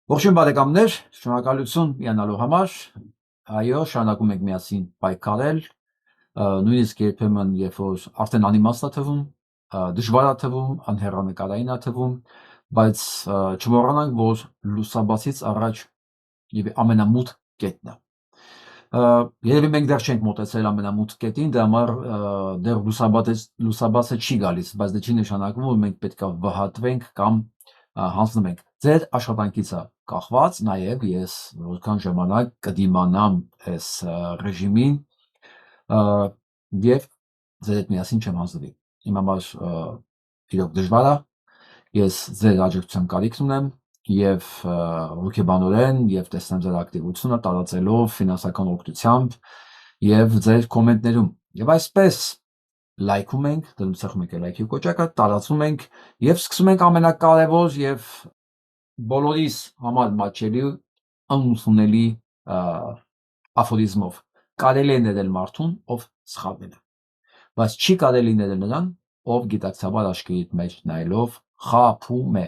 Ողջույն բարեկամներ, շնորհակալություն միանալու համար։ Այո, շարունակում ենք միասին պայքարել, նույնիսկ երբեմն երբ որ արդեն անիմաստ է թվում, դժվար է թվում, անհեռանկարային է թվում, բայց չմոռանանք, որ լուսաբացից առաջ եւ ամենամութ կետն է։ Երևի մենք դեռ չենք մոտեցել ամենամութ կետին, դրա համար դեռ լուսաբացը չի գալիս, բայց դա չի նշանակում, որ մենք պետք է վհատվենք կամ հանձնվենք։ Ձեր աշխատանքից է կախված, նաև ես որքան ժամանակ կդիմանամ այս ռեժիմին եւ ձեր հետ միասին չեմ հանձնվի։ Իմ համար իրոք դժվար է, ես ձեր աջակցության կարիք ունեմ եւ հոգեբանորեն եւ տեսնեմ ձեր ակտիվությունը տարածելով ֆինանսական օգնությամբ եւ ձեր կոմենտներում։ Եվ այսպես լայքում ենք, դնում ցախում եք լայքի կոճակը, տարածում ենք եւ սկսում ենք ամենակարևոր եւ բոլորիս համար մաչելի անուսունելի աֆորիզմով։ Կարելի է ներել մարդուն, ով սխալվել է, բայց չի կարելի ներել նրան, ով գիտակցաբար աչքերիդ մեջ նայելով խաբում է։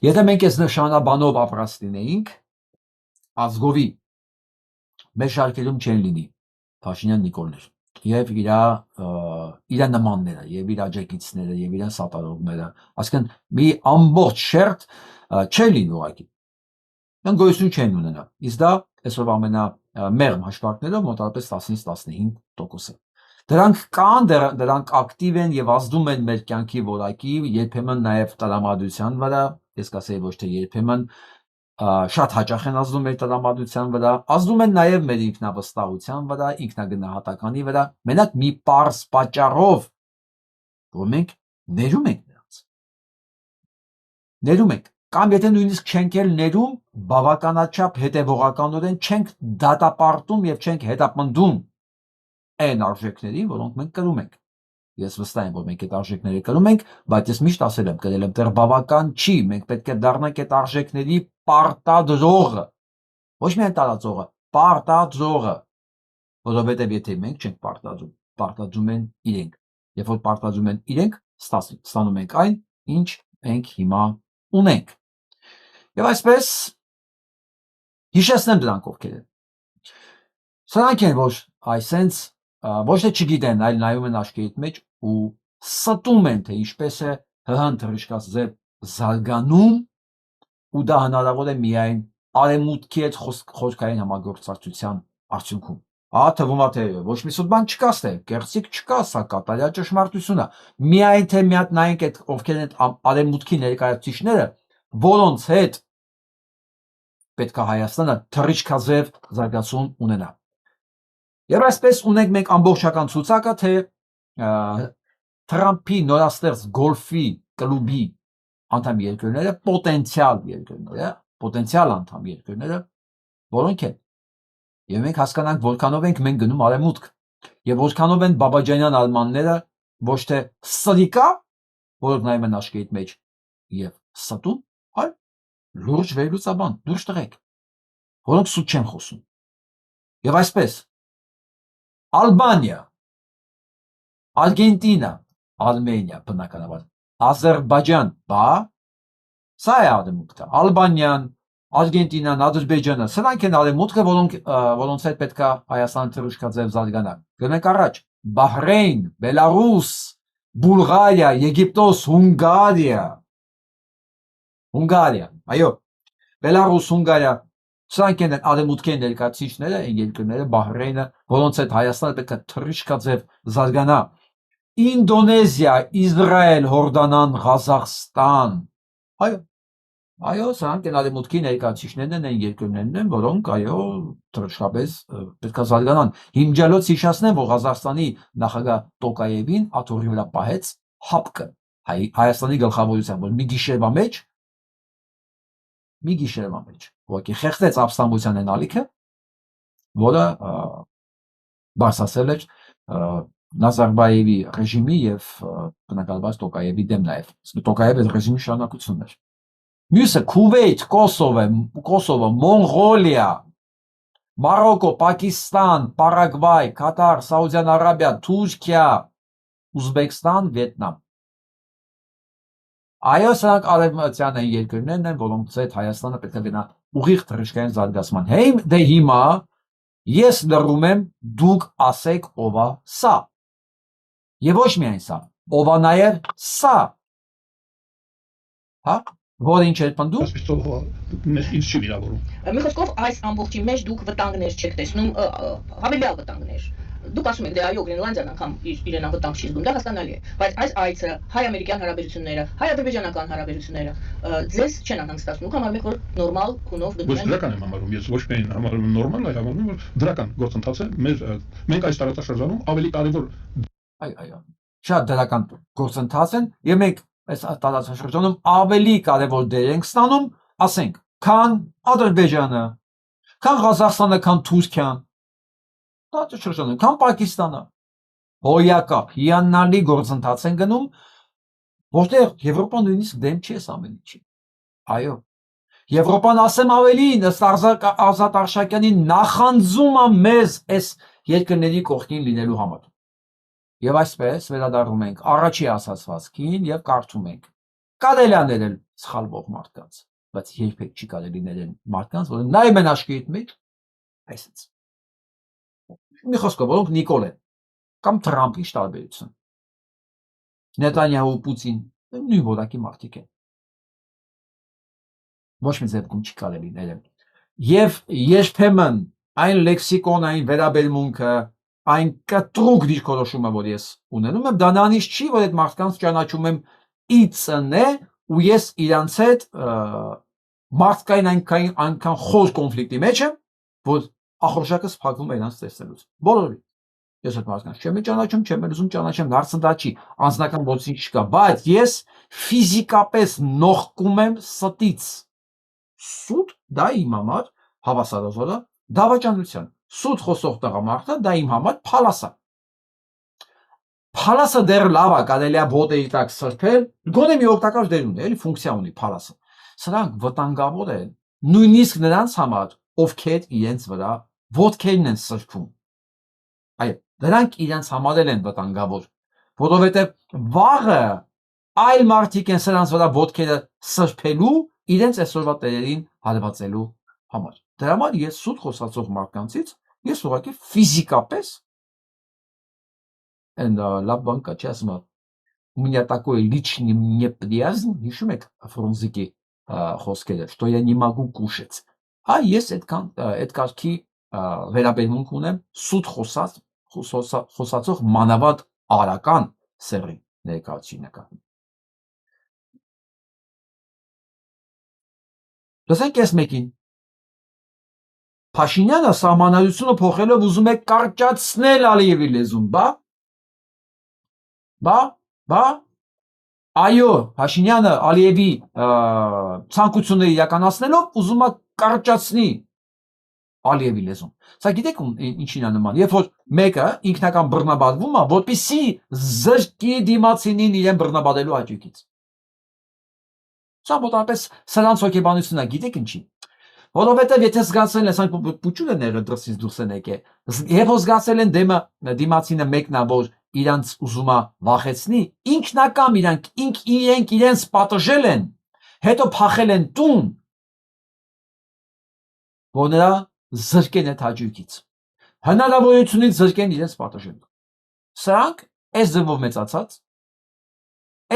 Եթե մենք այս նշանաբանով ապրած լինեինք, ազգովի մեր շարքերում չեն լինի Փաշինյան Նիկոլներ եւ իր նմանները եւ իր աջակիցները եւ իր սատարողները, այսինքն մի ամբողջ շերտ չեն լինի ուղղակի։ Նրանք գոյություն չեն ունենա։ Իսկ դա այսօր ամենամեղմ հաշվարկներով մոտավորապես 10-ից 15%։ Դրանք կան, դրանք ակտիվ են եւ ազդում են մեր կյանքի որակի, երբեմն նաեւ տրամադրության վրա, ես կասեի ոչ թե երբեմն, շատ հաճախ են ազդում մեր տրամադրության վրա, ազդում են նաեւ մեր ինքնավստահության վրա, ինքնագնահատականի վրա, մենակ մի պարզ պատճառով, որ մենք ներում ենք նրանց։ Ներում ենք, կամ եթե նույնիսկ չենք էլ ներում, բավականաչափ հետևողականորեն չենք դատապարտում եւ չենք հետապնդում այն արժեքների, որոնք մենք կրում ենք։ Ես վստահ եմ, որ մենք այդ արժեքները կրում ենք, բայց ես միշտ ասել եմ, կրել եմ, դեռ բավական չի, մենք պետք է դառնանք այդ արժեքների պարտադրողը, ոչ միայն տարածողը, պարտադրողը, որովհետև եթե մենք չենք պարտադրում, պարտադրում են իրենք, երբ որ պարտադրում են իրենք, ստանում ենք այն, ինչ մենք հիմա ունենք։ Եվ այսպես հիշեցնեմ դրանք ովքեր են։ Սրանք են, որ այսենց ոչ թե չգիտեն, այլ նայում են աչքերիդ մեջ ու ստում են, թե ինչպես է ՀՀ թռիչքած ձև զարգանում, ու դա հնարավոր է միայն արևմուտքի հետ խորքային համագործակցության արդյունքում։ Թվում է, թե ոչ մի սուտ բան չկա, ստե կեղծիք չկա, սա կատարյալ ճշմարտություն է։ Միայն թե միատ նայենք այդ ովքեր են արևմուտքի ներկայացուցիչները, որոնց հետ պետք է Հայաստանը թռիչքաձև զարգացում ունենա։ Եվ այսպես ունենք մենք ամբողջական ցուցակը, թե Թրամփի նորաստեղծ գոլֆի կլուբի անդամ երկրները, պոտենցիալ անդամ երկրները, որոնք են։ Եվ մենք հասկանանք, որքանով ենք մենք գնում արևմուտք, եւ որքանով են Բաբաջանյան արմանները ոչ թե սրիկա, որոնք նայում են աչքերիդ մեջ եւ ստում, այլ լուրջ վերլուծաբան, դուրս տղեկ, որոնք սուտ չեն խոսում։ Եվ այսպես Ալբանիա, Արգենտինա, Արմենիա, բնականաբար, Ադրբեջան, սա է արևմուտքը, Ալբանիան, Արգենտինան, Ադրբեջանը, սրանք են արևմուտքը, որոնց հետ պետք է Հայաստանը թռիչքաձև զարգանա։ Գնանք առաջ, Բահրեյն, Բելարուս, Բուլղարիա, Եգիպտոս, Հունգարիա, այո, Բելարուս, Հունգարիա, սրանք են արևմուտքի ներկայացուցիչները, այն երկրները, Բահրեյնը, որոնց հետ Հայաստանը պետք է թռիչքաձև զարգանա։ Ինդոնեզիա, Իսրայել, Հորդանան, Ղազախստան, այո, սրանք են արևմուտքի ներկայացուցիչներն են, այն երկրներն են, որոնք այո, թռիչքապես պետք է զարգանան։ Հիմջալոց հիշեցնեմ, որ Ղազախստանի նախագահ Տոկաևին աթոռի վրա պահեց հապկը Հայաստանի գլխավորությամբ, որ մի գիշերվա մեջ, ուղղակի խեղդեց ապստամբության այն ալիքը, որը բարձրացել էր Նազարբաևի ռեժիմի եւ բնականաբար Տոկաևի դեմ նաեւ։ Տոկաևը ռեժիմի շարունակությունն էր։ Մյուսը Քուվեյթ, Կոսովո, Մոնղոլիա, Մարոկո, Պակիստան, Պարագվայ, Կատար, Սաուդյան Արաբիա, Թուրքիա, Ուզբեկստան, Վիետնամ։ Այո, սրանք արևմտյան երկրներն են, որոնց հետ Հայաստանը պետք է գնա ուղիղ թռիչքային զարգացման։ Դե հիմա ես լռում եմ, դուք ասեք ով է սա։ Եվ ոչ միայն սա, ով է նաև սա։ Հա? Որ ինչ էր պնդում։ Մեզ ինչ չի վիրավորում։ Մի խոսքով այս ամբողջի մեջ դուք վտանգներ չեք տեսնում, հավելյալ վտանգներ։ Դուք ասում եք, դե այո, Գրենլանդիան անգամ իրեն անվտանգ չի զգում, դա հասկանալի է, բայց այս այցը, հայ-ամերիկյան հարաբերությունները, հայ-ադրբեջանական հարաբերությունները ձեզ չեն անհանգստացնում, դուք համարում եք, որ նորմալ քունով Ոչ դրական եմ համարում, ես ոչ միայն համարում եմ նորմալ, այլ համարում եմ, որ դրական գործընթաց է, մենք այս տարածաշրջանում ավելի կարևոր այո, շատ դրական գործընթաց են, եւ մենք այս տարածաշրջանում ավելի կարևոր դեր ենք ստանում, ասենք, քան Ադրբեջանը, քան Ղազախստանը, քան Թուրքիան, քան Պակիստանը։ Հոյակապ, հիանալի գործընթաց են գնում, որտեղ Եվրոպան նույնիսկ դեմ չի այս ամեն ինչի։ Այո, Եվրոպան ասեմ ավելին, ըստ Ազատ Արշակյանի նախանձում է մեզ այս երկրների կողքին լինելու համար։ Եվ այսպես վերադառնում ենք առաջի ասացվածքին եւ կարդում ենք. կարելի է ներել սխալվող մարդկանց, բայց երբեք չի կարելի ներել մարդկանց, որը նայում են աշխարհի մեջ, այսպես։ Մի խոսքով, որոնք Նիկոլ են կամ Թրամփ, ինչ տարբերություն։ Նետանյահու, Պուտին, նույն որակի մարդիկ են։ Ոչ մի ձևքում չի կարելի ներել։ Եվ երբեմն այն լեքսիկոնային վերաբերմունքը, այն կտրուկ դիրքորոշումը, որ ես ունենում եմ, դա նանից չի, որ այդ մարդկանց ճանաչում եմ իծնե ու ես իրանց հետ մարդկային այնքան խոր կոնֆլիկտի մեջ եմ, որ ախորժակս փակվում է իրանց տեսնելուց։ Բոլորի։ Ես այդ մարդկանց չեմ ճանաչում, չեմ ուզում ճանաչեմ, հարցը դա չի, անձնական ոչինչ չկա, բայց ես ֆիզիկապես նողկում եմ ստից։ Սուտ դա իմ համար հավասարազոր է դավաճանության։ Սուտ խոսող տղամարդը դա իմ համար փալաս է։ Փալասը դեռ լավ է, կարելի է ոտերի տակ սրբել, գոնե մի օգտակար դեր ունի, էլի ֆունկցիա ունի փալասը։ Սրանք վտանգավոր են նույնիսկ նրանց համար, ովքեր իրենց վրա ոտքերն են սրբում։ Այո, դրանք իրենց համար են վտանգավոր, որովհետև վաղը այլ մարդիկ են սրանց վրա ոտքերը սրբելու իրենց այսօրվա տերերին հարվածելու համար։ Դրա համար ես սուտ խոսացող մարդկանցից ես ուղղակի ֆիզիկապես լավ բան կա, չի ասում, у меня такой личный неприязнь, հիշում եք Ֆրունզիկի խոսքերը, что я не могу кушать։ Ես այդ կարգի վերաբերմունք ունեմ սուտ խոսացող մանավանդ արական սեռի ներկայացի նկատմամբ։ Լսենք այս մեկին։ Փաշինյանը սահմանադրությունը փոխելով ուզում է կարճացնել Ալիևի լեզուն, այո, Փաշինյանը Ալիևի ցանկությունները իրականացնելով ուզում է կարճացնի Ալիևի լեզուն։ Սա գիտեք ինչին է նման, երբ որ մեկը ինքնական բռնաբարվում է, որպեսզի զրկի դիմացինին իրեն բռնաբարելու հաճույքից։ Սա մոտավորապես սրանց հոգեբանությունն է, գիտեք ինչի։ Որովհետև եթե զգացել են, ասենք պուչուլը ները դրսից դուրս են եկել, երբ որ զգացել են դիմացինը մեկն է, որ իրանց ուզում է վախեցնի, ինքնական իրենք իրենց պատժել են, հետո փախել են տուն, որ նրա զրկեն այդ հաճույքից, հնարավորությունից զրկեն իրենց պատժելու։ Սրանք այս ձևով մեծացած,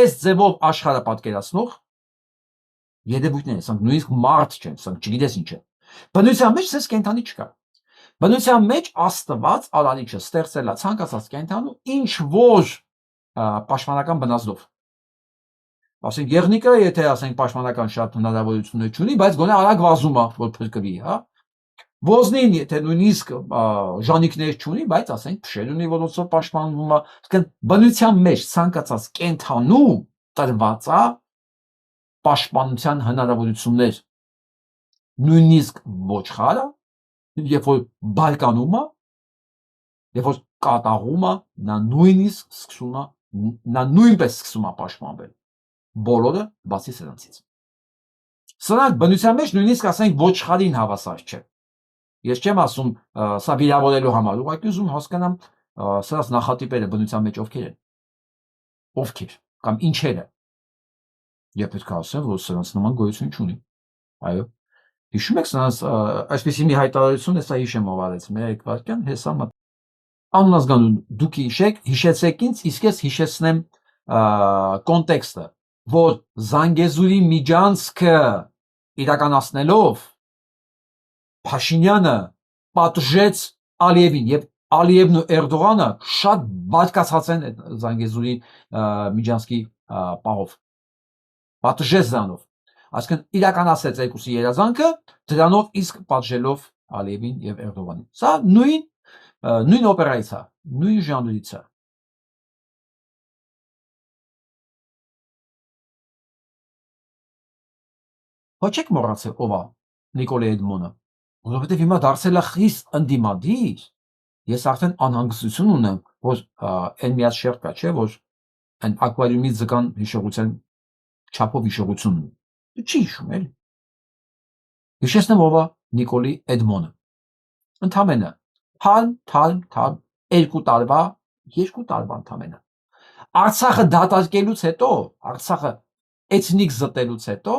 այս ձևով աշխարհը պատկերացնող երևույթներ են, սրանք նույնիսկ մարդ չեն, սրանք չգիտես ինչ է։ Բնության մեջ սես կենդանի չկա։ Բնության մեջ Աստված Արարիչը ստեղծել է ցանկացած կենդանու ինչ որ պաշտպանական բնազդով։ Ասենք եղնիկը, եթե ասենք պաշտպանական շատ հնարավորություններ չունի, բայց գոնե արագ վազում է, որ փրկվի, հա։ Ոզնին, եթե նույնիսկ ժանիկներ չունի, բայց ասենք փշեր ունի, որոնցով պաշտպանվում է։ Բնության մեջ ցանկացած կենդանու տրված է պաշտպանության հնարավորություններ, նույնիսկ ոչխարը, երբ որ բարկանում է, երբ որ կատաղում է, նա նույնպես սկսում է պաշտպանվել, բոլորը բացի սրանցից։ Սրանք բնության մեջ նույնիսկ ասենք ոչխարին հավասար չէ։ Ես չեմ ասում սա վիրավորելու համար, ուղղակի ուզում հասկանամ սրանց նախատիպերը բնության մեջ ովքեր են, կամ ինչերը։ Եվ պետք է ասեմ, որ սրանց նման գոյություն չունի։ Այո։ Հիշում եք սրանց այսպեսի մի հայտարարություն, հեսա հիշեմ ով արեց, մի վարքյան, հեսա մտ անունազգանուն դուք հիշեցեք ինձ, իսկ ես հիշեցնեմ կոնտեքստը, որ Զանգեզուրի միջանցքը իրականացնելով Փաշինյանը պատժեց Ալիևին եւ Ալիևն ու Էրդողանը շատ բարկացած են այդ Զանգեզուրի միջանցքի պահով պատժեց դրանով, այսինքն իրականացրեց երկուսի երազանքը դրանով իսկ պատժելով Ալիևին եւ Էրդողանին։ Սա նույն օպերայից է, նույն ժանրից է։ Ոչ եք մոռացել ով է Նիկոլե Էդմոնը, որովհետև հիմա դարձել է խիստ ընդդիմադիր։ Ես արդեն անհանգստություն ունեմ, որ այն միած շերտ կա, չէ, որ այն ակվարիումի ձկան հիշողության չափով հիշողություն ունի։ Չի հիշում էլի։ Հիշեցնեմ ով է Նիկոլի Էդմոնը։ Ընդամենը թարմ 2 տարվա ընդամենը։ Արցախը դատարկելուց հետո, Արցախը էթնիկ զտելուց հետո,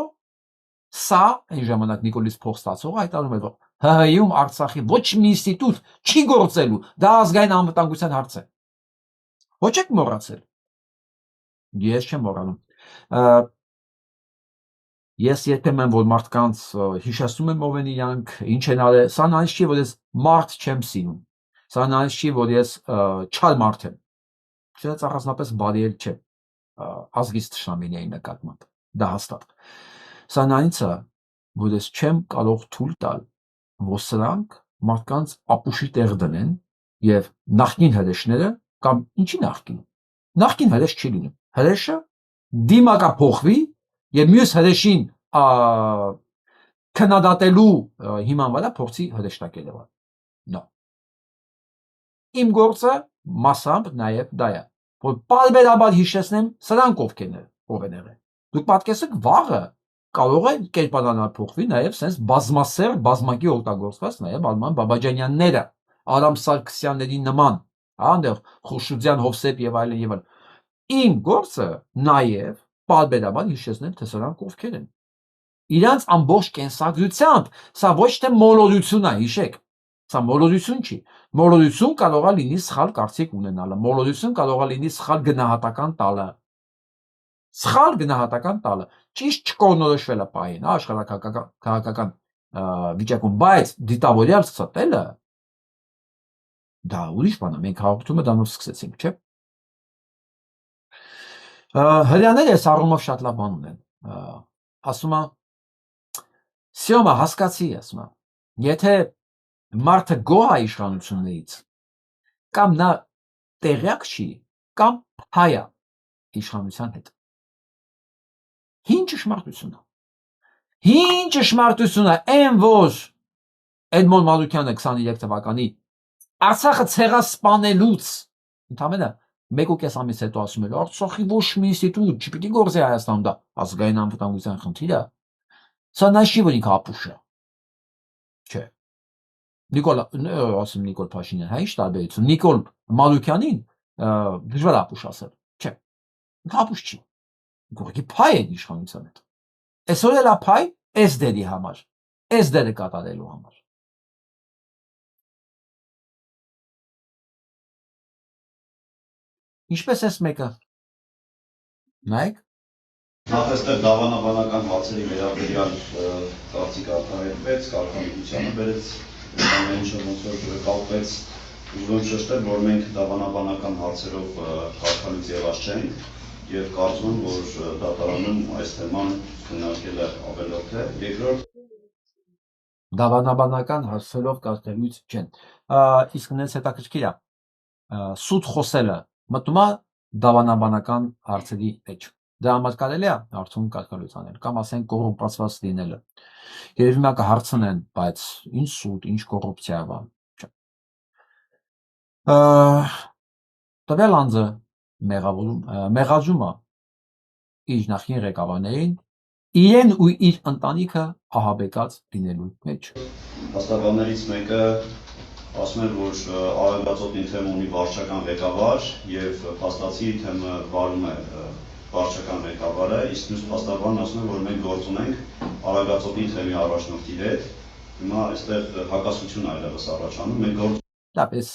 սա այն ժամանակ Նիկոլից փող ստացողը հայտարարում է, որ ՀՀ-ում Արցախի ոչ մի ինստիտուտ չի գործելու, դա ազգային անվտանգության հարց է։ Ոչ եք մոռացել։ Ես չեմ մոռանում։ Ես երբեմն որ մարդկանց հիշեցնում եմ ով են իրանք, ինչ են արել, սա նայած չի, որ ես մարդ չեմ սիրում։ Սա նայած չի, որ ես չար մարդ եմ։ Չնայած առանձնապես բարի էլ չեմ ազգից թշնամիների նկատմամբ։ Դա հաստատ։ Սա նայած է, որ ես չեմ կարող թույլ տալ, որ սրանք մարդկանց ապուշի տեղ դնեն եւ նախկին հրեշները կամ ինչի նախկին հրեշ չի լինում։ Հրեշը դիմակափոխվի եւ մյուս հրեշին քննադատելու հիման վրա փորձի հրեշտակել է։ Նո։ Իմ գործը մասամբ նաեւ դա է, որ բարբերաբար հիշեցնեմ սրանք ովքեր են եղել։ Դուք պատկերացեք վաղը կարող է կերպարանալ փոխվի նաեւ sense բազմասեր, բազմակի օգտագործված նաեւ Արման Բաբաջանյանները, Արամ Սարգսյանների նման, այնտեղ Խուշուձյան, Հովսեփ եւ այլն եւ այլն։ Իմ գործը նաեւ բարբերաբար հիշեցնել թե սրանք ովքեր են։ Իրանց ամբողջ կենսագրությամբ սա ոչ թե մոլորություն է, հիշեք։ Սա մոլորություն չի։ Մոլորություն կարող է լինի սխալ կարծիք ունենալը, մոլորություն կարող է լինի սխալ գնահատական տալը։ Սխալ գնահատական տալը, ճիշտ չկողնորոշվելը պահին, աշխարհակահաղական վիճակում, բայց դիտավորյալ ստելը դա ուրիշ բան է, մենք հաղորդումը դրանով սկսեցինք, չէ՞։ Հрьяաները այս առումով շատ լավ բան ունեն։ Ասում է Սյոմա հասկացի, ասում է, եթե մարդը գոհ է իշխանություններից, կամ նա տեղյակ չի, կամ հայ է իշխանության հետ։ Հին ճշմարտություն է։ Հին ճշմարտություն է, այն որ Էդմոն Մանուկյանը 23 թվականի Արցախը ցեղասպանելուց ընդամենը 1.5 ամիս հետո ասում էր Արցախի ոչ մի ինստիտուտ չպիտի գործի Հայաստանում, դա ազգային անվտանգության խնդիր է։ Սա նայ չի որ ինքը ապուշ է։ Չէ։ Նիկոլ Փաշինյան, հա ինչ տարբերություն։ Նիկոլ Մանուկյանին դժվար ապուշ ասել։ Չէ։ Ինքը ապուշ չի։ Գողի փայ է իշխանության հետ։ Այսօր էլ է փայ այս դերի համար, այս դերը կատարելու համար։ Ինչպես էս մեկը։ Նայեք։ Նախ այստեղ դավանաբանական հարցերի վերաբերյալ կարծիք արտահայտվեց, կարգավիճականը բերեց, ամեն ինչ ոնց որ կապվեց, ուզում եմ շեշտել, որ մենք դավանաբանական հարցերով կարգավիճ եղած չենք եւ կարծում եմ, որ դատարանում այս թեման քննարկելը ավելորդ է։ Երկրորդ դավանաբանական հարցերով կարգավիճ չեն։ Իսկ նենց հետաքրքիր է։ Սուտ խոսելը մտնում է դավանաբանական հարցերի մեջ։ Դա համար կարելի է արդյոք կարգավիճ անել կամ ասենք կոռուպացված լինելը։ Երևի նա կհարցնեն, բայց ինչ սուտ, ինչ կոռուպցիա է բան։ Տվյալ անձը մեղադրում է իր նախին ղեկավարներին իրեն ու իր ընտանիքը ահաբեկած լինելու մեջ։ Հաստատաններից մեկը ասում է, որ Արևածոտնի թեմ ունի վարչական ղեկավար եւ փաստացի թեմը վարում է վարչական ղեկավարը, իսկ մյուս փաստաբանն ասում է, որ մենք գործ ունենք Արագածոտնի թեմի առաջնորդի հետ, հիմա այստեղ հակասություն այլևս առաջանում, մենք գործ Դապես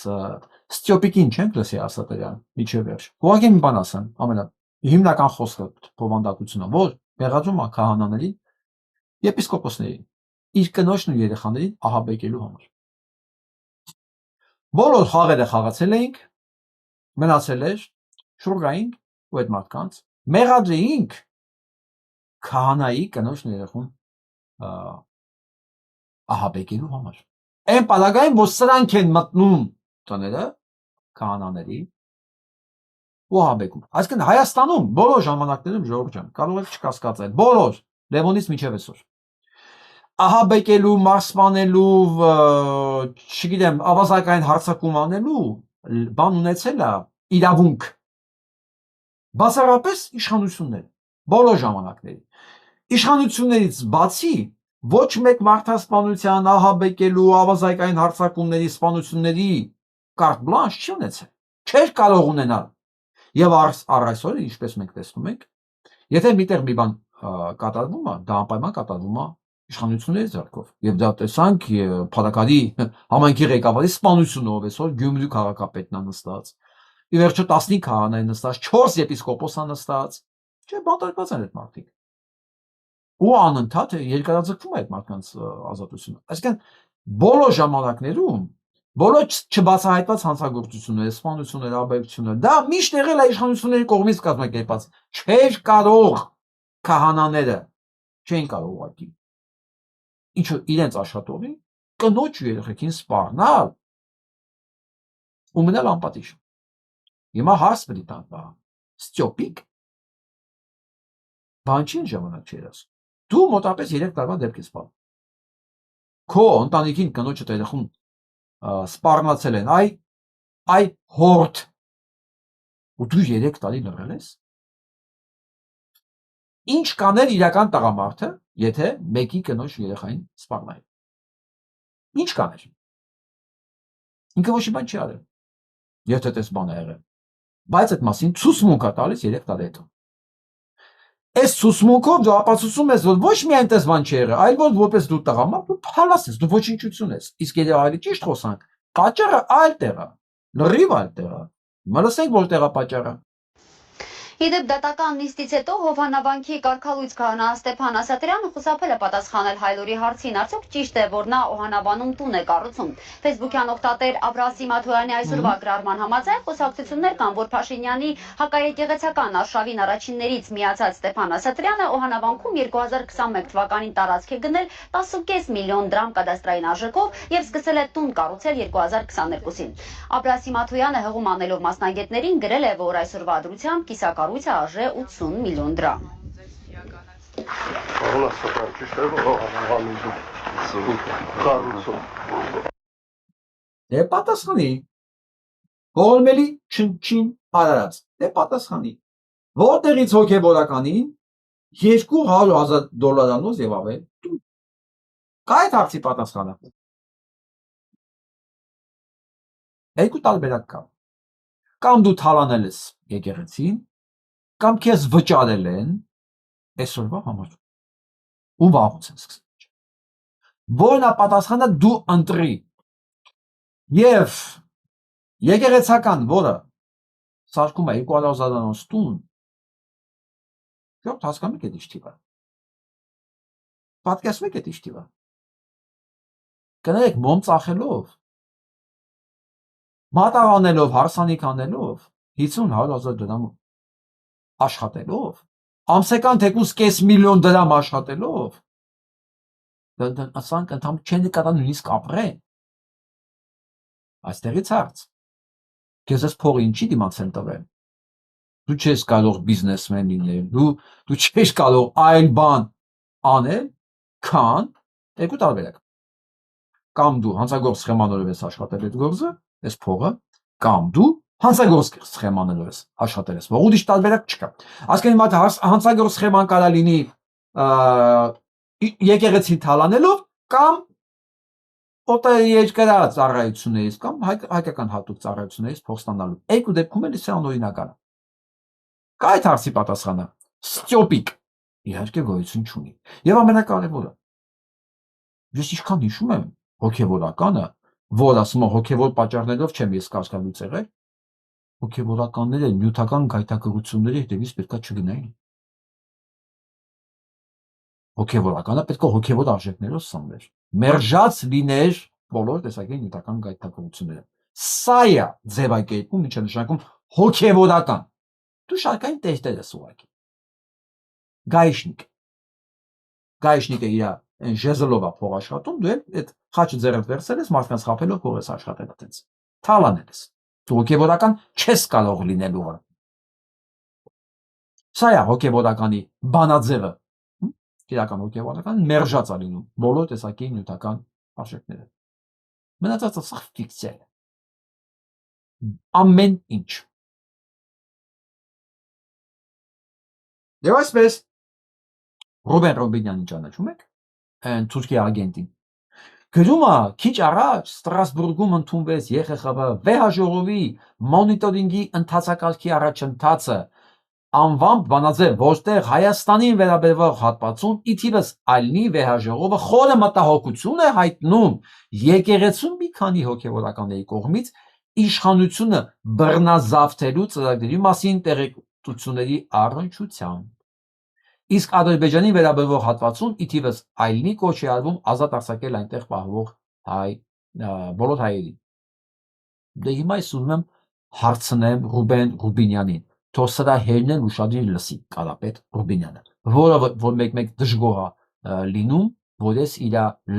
ստյոպիկին չենք լսի ասատերյան, միջև վերջ։ Ուղղակի մի բան ասեմ, հիմնական խոսքը բովանդակությունը, որ մեղադրում է քահանաներին, եպիսկոպոսներին, իր կնոջն ու երեխաներին ահաբեկելու համար։ Բոլոր խաղերը խաղացել էինք, մնացել էր շուրգայինք ու այդ մարդկանց, մեղադրեինք քահանայի կնոջն ու երեխուն ահաբեկելու համար։ Այն պարագային, որ սրանք են մտնում տները քահանաների ու ահաբեկում։ Այսինքն Հայաստանում բոլոր ժամանակներում ժողովուրդ ջան, կարող եք չկասկածել, բոլոր Լևոնից մինչև այսօր ահաբեկելու, մարսպանելու, չգիտեմ, ավազակային հարձակում անելու բան ունեցել է իրավունք։ Բացառապես իշխանությունները, բոլոր ժամանակների։ Իշխանություններից բացի ոչ մեկ մարդասպանության, ահաբեկելու, ավազակային հարձակումների, սպանությունների կարտ բլանշ չի ունեցել։ Չէր կարող ունենալ։ Եվ առ այսօր, ինչպես մենք տեսնում ենք, եթե միտեղ մի բան կատարվում է, դա անպայման կատարվում է իշխանությունների ձեռքով։ Եվ դա տեսանք Փարակարի համայնքի ղեկավարի սպանությունով այսօր Գյումրու քաղաքապետն է նստած։ Ի վերջո 15 քահանա է նստած, 4 եպիսկոպոս է նստած։ Չէ, բանտարկված են այդ մարդիկ։ Ու անընդհատ երկարաձգվում է այդ մարդկանց ազատությունը։ Այսինքն բոլոր ժամանակներում բոլոր չբացահայտված հանցագործությունները, սպանությունները, ահաբեկությունները, դա միշտ եղել է իշխանությունների կողմից կազմակերպված։ Չէր կարող քահանաները, չէին կարող ուղղակի ինչու իրենց աշխատողի կնոջ ու երեխեքին սպառնալ ու մնալ անպատիժ։ Հիմա հարց պետք է տանք, ստյոպիկ բան չի ժամանակ չի ասում։ Դու մոտապես 3 տարվա դեպք ես սպառնում։ Քո ընտանիքին կնոջը երեխուն սպառնացել են, այ հորդ ու դու 3 տարի լռել ես։ Ինչ կաներ իրական տղամարդը, եթե մեկի կնոջ երեխային սպառնայի։ Ինչ կաներ։ Ինքը ոչ մի բան չի արել։ Եթե տես բան է եղել։ Բայց այդ մասին ցուսմունք է տալիս 3 տարի հետո։ Այս ցուսմունքով դու ապացուցում ես, որ ոչ միայն տես բան չի եղել, այլ որ որպես դու տղամարդ դու փալաս ես, դու ոչնչություն ես։ Իսկ եթե այլ ճիշտ խոսանք, պատճառը այլ տեղ է, լրիվ այլ տեղ է։ Մլսենք որտեղ է պատճառը։ Իդեպ դատական նիստից հետո Հովհաննավանքի կարգալույծ քահանա Ստեփան Ասատրյանը խուսափել է պատասխանել Հայլուրի հարցին, արդյոք ճիշտ է, որ նա Հովհաննավանում տուն է կառուցում։ Ֆեյսբուքյան օգտատեր Աբրասիմ Աթոյանի այսօրվա գրառման համաձայն խոսակցություններ կան, որ Փաշինյանի հակաեկեղեցական արշավին առաջիններից միացած Ստեփան Ասատրյանը Հովհաննավանքում 2021 թվականին տարածք է գնել 10.5 միլիոն դրամ կադաստրային արժեքով եւ սկսել է տուն կառուցել 2022-ին։ Աբրասիմ Աթոյանը հղում անելով մասնագետներին գրել է, որ այսօրվա դրությամբ կիսակառույցը արժե 80 միլիոն դրամ։ Դե պատասխանի։ Ողորմելի չնչին արարած։ Դե պատասխանի։ Որտեղից հոգեբորականին $200,000 եւ ավել։ Կա այդ հարցի պատասխանը։ Երկու տարբերակ կա։ Կամ դու թալանել ես եկեղեցին, կամ քեզ վճարել են այսօրվա համար։ Ու վաղուց են սկսել։ Որն է պատասխանը դու ընտրի։ Եվ եկեղեցական, որը սարքում է 200,000 տուն, Շորտ հասկանում եք այդ իշտիվը։ Պատկերացնում եք այդ իշտիվը։ Կներեք մոմ ծախելով, մատաղանելով, հարսանիք անելով, 50-100,000 դրամ աշխատելով, ամսական թեկուզ կես միլիոն դրամ աշխատելով, ասանք ընդհանուր չեն նկատա նույնիսկ ապրեն։ Այստեղից հարց։ Քեզ այս փողը ինչի դիմացել տվել։ Դու չես կարող բիզնեսմեն լինել, դու չես կարող այլ բան անել, քան երկու տարբերակ։ Կամ դու հանցագործ սխեմաներով ես աշխատել այդ գործը, այս փողը, կամ դու հանցագործ սխեմաներով ես աշխատել ես։ Ուրիշ տարբերակ չկա։ Այսինքն հիմա հանցագործ սխեման կարա լինի եկեղեցի թալանելով կամ օտարերկրյա ծառայություններից կամ հայկական հատուկ ծառայություններից փող ստանալու։ Երկու դեպքում էլ սա անօրինական է։ Կա այդ հարցի պատասխանը։ Ստյոպիկ։ Իհարկե գոյություն չունի։ Եվ ամենակարևորը, ես ինչքան հիշում եմ հոգևորականը, որ ասում եմ հոգևոր պատճառներով չեմ ես կասկածուց եղել, հոգևորականները նյութական գայթակղությունների հետևից պետքա չգնային։ Հոգևորականը պետք է հոգևոր արժեքներով սնվեր, մերժած լիներ բոլոր տեսակի նյութական գայթակղությունները։ Սա է ձևակերպում, ինչ է նշանակում հոգևորական։ Դու շարքային տերտեր ես ուղղակի։ Գայշնիկը իր այն ժեզլով է փող աշխատում, դու այդ խաչը ձեռդ վերցել ես, մարդկանց խաբելով փող ես աշխատել այդպես։ Թալանել ես։ Դու հոգևորական չես կարող լինել ուղղակի։ Սա է հոգևորականի բանաձևը։ Իրական հոգևորական մերժած է լինում բոլոր տեսակի նյութական արժեքները։ Մնացածը սա ֆիկցիա է։ Ամեն ինչ։ Եվ այսպես Ռուբեն Ռոբինյանին ճանաչում եք, Թուրքիա ագենտին։ Գրումը քիչ առաջ Ստրասբուրգում ընդունվեց ԵԽԽՎ վեհաժողովի մոնիտորինգի ընթացակարգի առաջընթացը անվամբ բանաձև, որտեղ Հայաստանին վերաբերող հատվածում ի թիվս այլնի վեհաժողովը խորը մտահոգություն է հայտնում եկեղեցու մի քանի հոգևորականների կողմից իշխանությունը բռնազավթելու ծրագրերի մասին տեղեկությունների առնչությամբ։ Իսկ Ադրբեջանի վերաբերող հատվածում ի թիվս այլնի կոչ է արվում ազատ արձակել այնտեղ պահվող բոլոր հայերին։ Դե հիմա ես ուզում եմ հարցնեմ Ռուբեն Ռուբինյանին, թող սրա հերն էլ ուշադիր լսի Կարապետ Ռուբինյանը, որը որ մեկ-մեկ դժգոհ է լինում, որ ես իր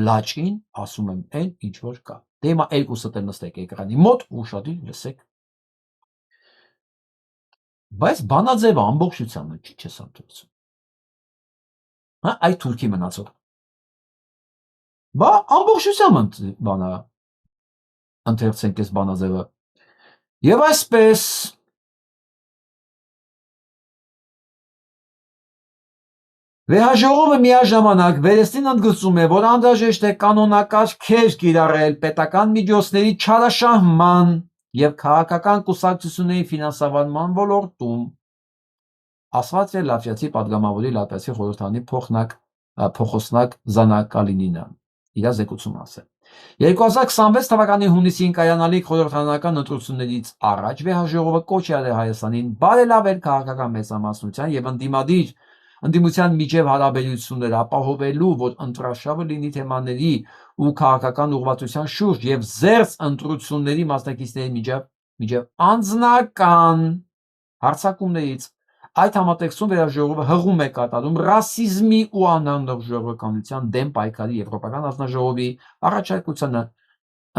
լաճին ասում եմ այն, ինչ որ կա։ Դե հիմա երկուսդ էլ նստեք էկրանի մոտ ու ուշադիր լսեք։ Բայց բանաձևը ամբողջությամբ չի չես ընդունվում։ Հա, այդ թուրքի մնացող։ Բա ամբողջությամբ բանա ընթերցենք այս բանաձևը։ Եվ այսպես Վեհաժողովը միաժամանակ վերստին ընդգծում է, որ անհրաժեշտ է կանոնակարգեր կիրառել պետական միջոցների չարաշահման եւ քաղաքական կուսակցությունների ֆինանսավորման ոլորտում։ Ասված է Լավշացի падգամավորի Լատվիացի խորհրդանի փոխոսնակ Զանակալինինը իր զեկուցում ասել։ 2026 թվականի հունիսին կայանալիք խորհրդարանական ընտրություններից առաջ վեհաժողովը կոչ է արել Հայաստանին բարելավել քաղաքական մեծամասնության եւ ընդդիմության միջև հարաբերությունները ապահովելու, որ ընտրաշավը լինի թեմաների ու քաղաքական ուղղվածության շուրջ եւ զերծ ընտրությունների մասնակիցների միջև անձնական հարձակումներից։ Այդ համատեքստում վերաժողովը հղում է կատարում ռասիզմի ու անհանդուրժողականության դեմ պայքարի Եվրոպական հանձնաժողովի առաջարկությանը։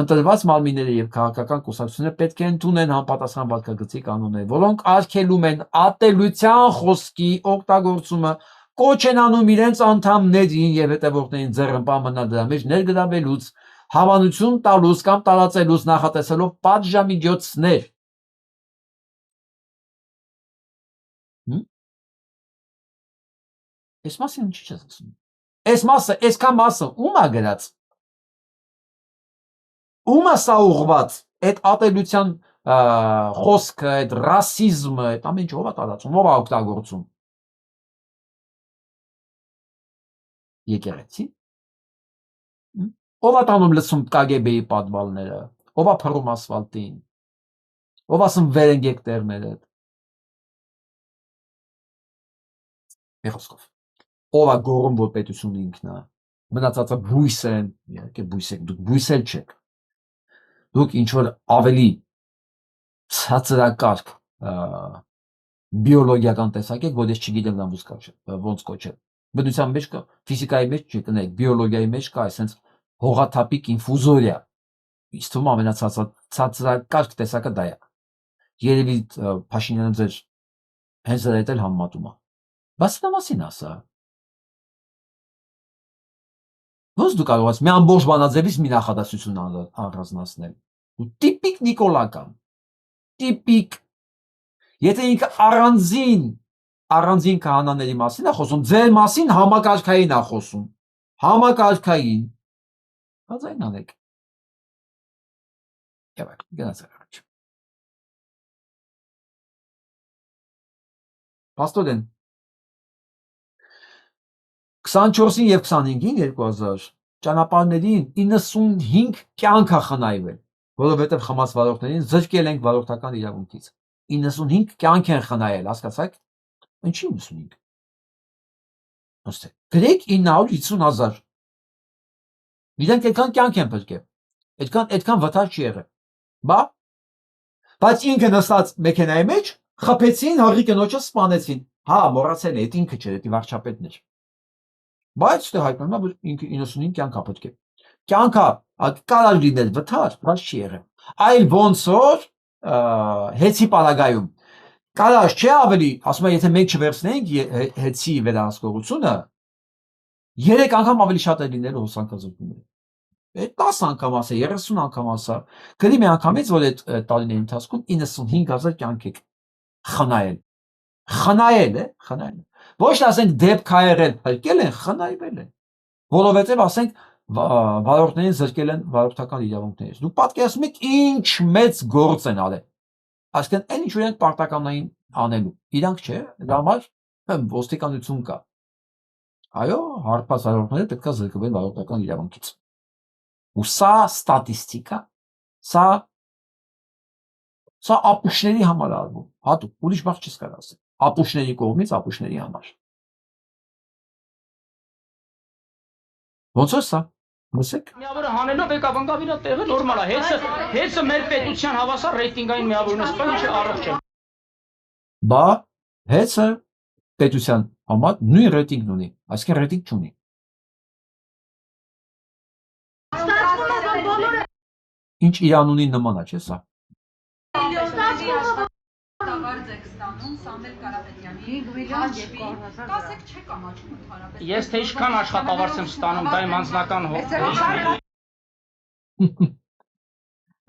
Ընտրված մարմինները եւ քաղաքական կուսակցությունները պետք է ընդունեն համապատասխան վարքագծի կանոններ, որոնք արգելում են ատելության խոսքի օգտագործումը, կոչ են անում իրենց անդամներին եւ հետևորդներին ձեռնպահ մնալ դրա մեջ ներգրավելուց, հավանություն տալուց կամ տարածելուց նախատեսելով պատժամիջոցներ։ Այս մասին ինչի՞ չես ասում։ Այս մասը, այսքան մասը ում է գրած։ Ում է սա ուղված, այդ ատելության խոսքը, այդ ռասիզմը, այդ ամեն ինչ ով է տարածում, ով է օգտագործում։ Եկեղեցի։ Ով է տանում լցում KGB-ի պատվալները, ով է փռում ասֆալտին, ով ասում վեր են գեկտերները։ Մեխոսկով։ Ով է գոռում, որ պետությունը ինքն է։ Մնացածը բույս են, իհարկե բույս եք, դուք բույս էլ չեք։ Դուք ինչ որ ավելի ցածրակարգ բիոլոգիական տեսակ եք, որ ես չգիտեմ ոնց կոչել։ Բնության մեջ կա, ֆիզիկայի մեջ չկնեք, բիոլոգիայի մեջ կա այսպես հողաթափիկ ինֆուզորիա։ Իսկ թվում ամենացածրակարգ տեսակը դա է։ Երևի Փաշինյանը ձեր հենց դրա հետ էլ համեմատում է։ Բայց դա մասին ասա։ Ոնց դու կարող ես մի ամբողջ բանաձևից մի նախադասություն առանձնացնել։ Ու տիպիկ նիկոլական։ Տիպիկ։ Եթե ինքը առանձին քահանաների մասին է խոսում, ձեր մասին համակարգային է խոսում։ Համակարգային։ Բայց այն անեք։ Եվ գնացեք։ Հաստատ են 24-ին եւ 25-ին 2000 ճանապարհներին 95 կյանք է խնայվել, որովհետեւ խմած վարորդներին զրկել ենք վարորդական իրավունքից։ 95 կյանք են խնայել, հասկացաք։ Ինչի 95։ Ոստե։ Գրեք 950,000։ Իրանք այդքան կյանք են բրկել։ Այդքան վտար չի եղել։ Բայց ինքը նստած մեքենայի մեջ խփեցին, հաղի կնոջը սպանեցին։ Հա, մոռացել է, այդ ինքը չէր, դա վարչապետն էր։ Բայց դե հայտնվում է, որ ինքը 95 կյանք է բրկել։ Կյանքը կարող լինել վտար, բայց չի եղել։ Այլ ոնց որ հեծի պարագայում կարաշ չէ ավելի, ասում եմ, եթե մենք չվերցնենք հեծի վերահսկողությունը 3 անգամ ավելի շատ է լինել հոսանքազրկումները։ 10 անգամ ասա, 30 անգամ ասա, գրի մի անգամից, որ այդ տարիների ընթացքում 95,000 կյանք եք խնայել։ Խնայել է։ Ոչ թե ասենք դեպք ա եղել, հրկել են, խնայվել են։ Որովհետև ասենք վարորդներին զրկել են վարորդական իրավունքներից։ Դուք պատկերացնում եք ինչ մեծ գործ են արել։ Այսինքն այն ինչ որ իրենք պարտականային անելու։ Իրանք չէ, դա համար ոստիկանություն կա։ Այո, հարբած վարորդները պետք է զրկվեն վարորդական իրավունքից։ Ու սա ստատիստիկա, սա ապուշների համար արվում, հատուկ, ուրիշ բան չես կարող ասել։ Ապուշների կողմից ապուշների համար։ Ոնց է սա։ Մսեք։ Միավորը հանելով եկավ ընկավ իր տեղը նորմալ է։ Հեծը մեր պետության հավասար ռեյտինգային միավորն է, սա ինչ առողջ է։ Բա հեծը պետության համար նույն ռեյտինգն ունի, այսինքն ռեյտինգ չունի։ Ինչ Իրանունի նման է, չէ՞ սա։ Ես թե ինչքան աշխատավարձ եմ ստանում, դա իմ անձնական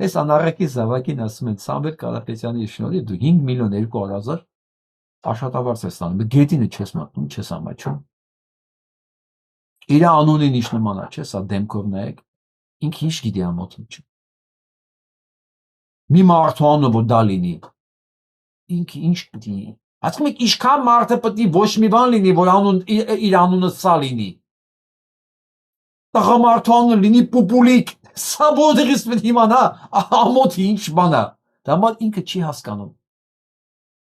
Այս անառակի զավակին ասում են Սամվել Կարապետյանի շնորհիվ դու 5 միլիոն 200,000 աշխատավարձ ես ստանում, գետինը չես մատնում, չես ամաչում։ Իր անունին ինչ նման է, չէ՞, սա դեմքով նայեք, ինքը ինչ գիտի ամոթ ինչ։ Մի մարդու անունը որ դա լինի, ինքը ինչ պիտի։ Ասում եք ինչքան մարդը պետք է ոչ մի բան լինի, որ իր անունը սա լինի։ Տղամարդու անունը լինի պուպուլիկ, սա ո՞դերից պետք է իմանա, ամոթի ինչ բան է։ Դա համար ինքը չի հասկանում։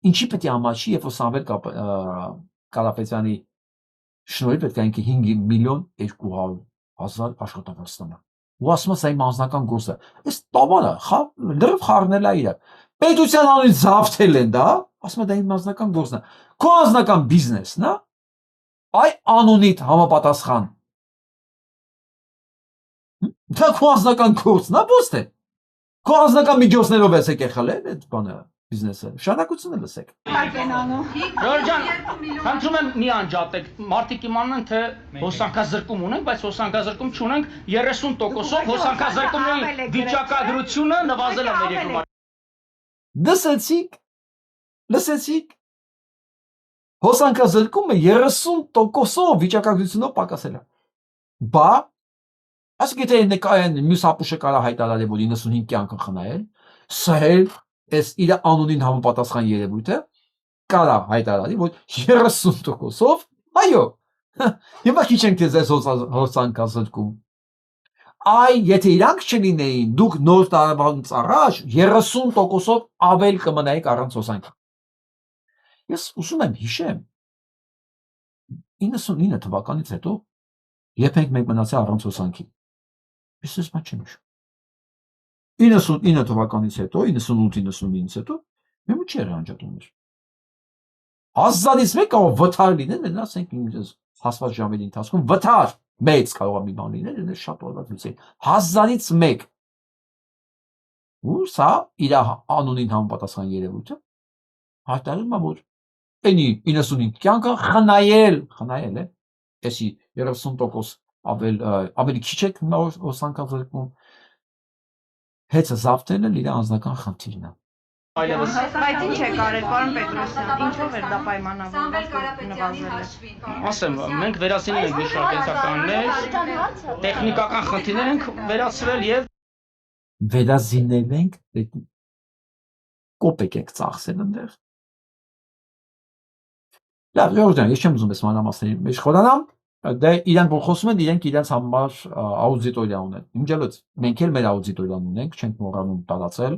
Ինչի պետք է ամաչի, երբ որ Սամվել Կարապետյանի շնորհիվ պետք է ինքը 5 միլիոն 200,000 աշխատավարձ ստանա։ Ու ասում է սա իմ անձնական գործ է։ Այս տավանը լրիվ խառնել է իրար։ Պետության անունից զավթել են դա, ասում է դա իմ անձնական գործն է։ Քո անձնական բիզնեսն է։ Այ անունիդ համապատասխան։ Դա քո անձնական գործն է, ո՞ց է։ Քո անձնական միջոցներով ես եկել խլել այդ բանը, բիզնեսը։ Շարունակությունը լսեք։ Ժորժան, խնդրում եմ մի անջատեք, մարդիկ իմանան թե հոսանքազրկում ունենք, բայց հոսանքազրկում չունենք, 30%-ով հոսանքազրկումների վիճակագրությունը նվազել է մեր երկրում։ Լսեցիք։ Հոսանքազրկումը 30%-ով վիճակագրությունով պակասել է։ Բա ասեք եթե մյուս ապուշը կարա հայտարարել, որ 95 կյանք խնայել, սա էլ այս իր անունին համապատասխան երևույթը կարա հայտարարի, որ 30%-ով, այո, հիմա քիչ ենք ձեզ հոսանքազրկում։ Այ եթե իրանք չլինեին, դուք նոր տարեվանից առաջ 30%-ով ավել կմնայիք առանց հոսանքի։ Ես ուզում եմ հիշեմ 99 թվականից հետո երբ մենք մնացել առանց հոսանքի։ Ես ես մաչեմ հիշում։ 99 թվականից հետո, 98-99-ից հետո մի ոչ էր անջատումներ։ Ազատից մեկ կարող վթար լինել, ասենք ինձ հասված ժամերի ընթացքում վթար մեծ կարող է մի բան լինել, դա շատ օրվա լույսի։ 1000-ից 1 ու սա իր անունին համապատասխան երևույթը հայտարարում է, որ այնի 95 կյանքը խնայել է, էսի 30% ավելի քիչ է հոսանքազրկում, հեծը զավթելը իր անձնական խնդիրն է։ Բայց ինչ է կարել, պարոն Պետրոսյան, ինչով էր դա պայմանավորված նվազել։ Ասեմ, մենք վերացրել ենք մի շարք ենթականներ, տեխնիկական խնդիրներ ենք վերացրել եւ վերազինել ենք, կոպեկ եք ծախսել ընդեղ։ Լավ, Ժորժան, ես չեմ ուզում այս մանրամասների մեջ խորանամ, դե իրանք որ խոսում են, իրենք իրենց համար աուդիտորիա ունեն։ Իմջելուց, մենք էլ մեր աուդիտորիան ունենք, չենք մոռանում տարածել,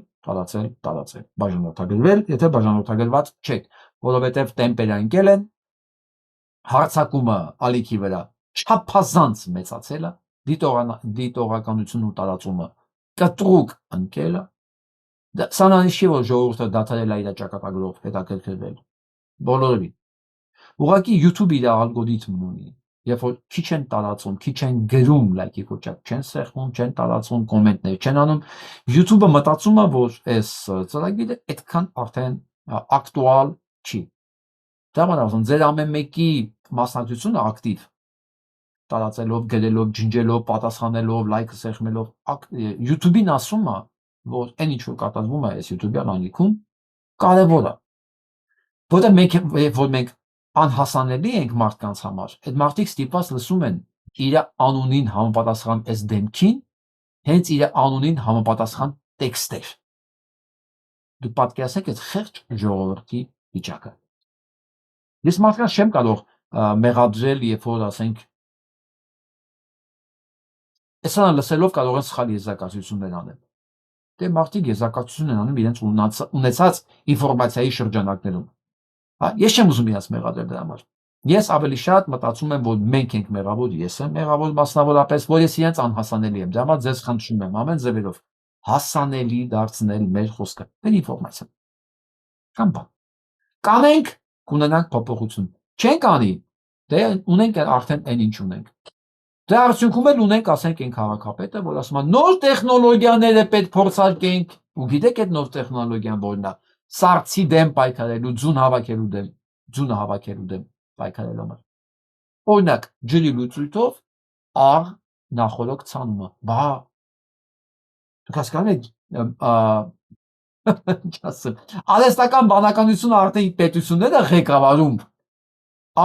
բաժանորդագրվել, եթե բաժանորդագրված չեք, որովհետև տեմպերը ընկել են, հարցակումը ալիքի վրա չափազանց մեծացել է, դիտողականությունն ու տարածումը կտրուկ ընկել է, սա նշի, որ ժողովուրդը դադարել է իր ճակատագրով հետաքրքրվել, բոլորովին։ Ուղղակի YouTube իր ալգորիթմն ունի, երբ որ քիչ են տարածում, քիչ են գրում լայքի կոճակ, չեն սեղմում, չեն տարածում, կոմենտներ չեն անում, YouTube-ը մտածում է, որ այս ծրագիրը այդքան արդեն ակտուալ չի։ Դա բանալով, ձեր ամեն մեկի մասնակցությունը ակտիվ, տարածելով, գրելով, ջնջելով, պատասխանելով, լայքը սեղմելով, YouTube-ին ասում է, որ այն ինչ որ կատարվում է այս YouTube-յան ալիքում, կարևոր է։ Որտեղ մենք անհասանելի ենք մարդկանց համար, այդ մարդիկ ստիպված լսում են իր անունին համապատասխան այս դեմքին, հենց իր անունին համապատասխան տեքստեր։ Դուք պատկերացրեք այդ խեղճ ժողովրդի վիճակը։ Ես մարդկանց չեմ կարող մեղադրել, երբ որ ասենք այսօր լսելով կարող են սխալ եզրակացություններ անել։ Դե մարդիկ եզրակացություն են անում իրենց ունեցած ինֆորմացիայի շրջանակներում։ Ես չեմ ուզում իրենց մեղադրել դրա համար։ Ես ավելի շատ մտածում եմ, որ մենք ենք մեղավոր, ես եմ մեղավոր մասնավորապես, որ ես իրենց անհասանելի եմ։ Դրա համար ձեզ խնդրում եմ ամեն ձևերով հասանելի դարձնել մեր խոսքը, մեր ինֆորմացիան։ Կամ բան։ Կանենք, կունենանք փոփոխություն։ Չենք անի, դե ունենք արդեն այն ինչ ունենք։ Դե արդյունքում էլ ունենք, ասենք, այն քաղաքապետը, որ ասում է նոր տեխնոլոգիաները պետք փորձարկենք, ու գիտեք այդ նոր տեխնոլոգիան որն է։ Սառցի դեմ պայքարելու, ձուն հավաքելու դեմ, ձունը հավաքելու դեմ պայքարելու համար։ Օրինակ, ջրի լուծույթով աղ նախորոք ցանումը։ Բա դուք հասկանում եք, չասեմ, արհեստական բանականությունը արդեն պետությունները ղեկավարում։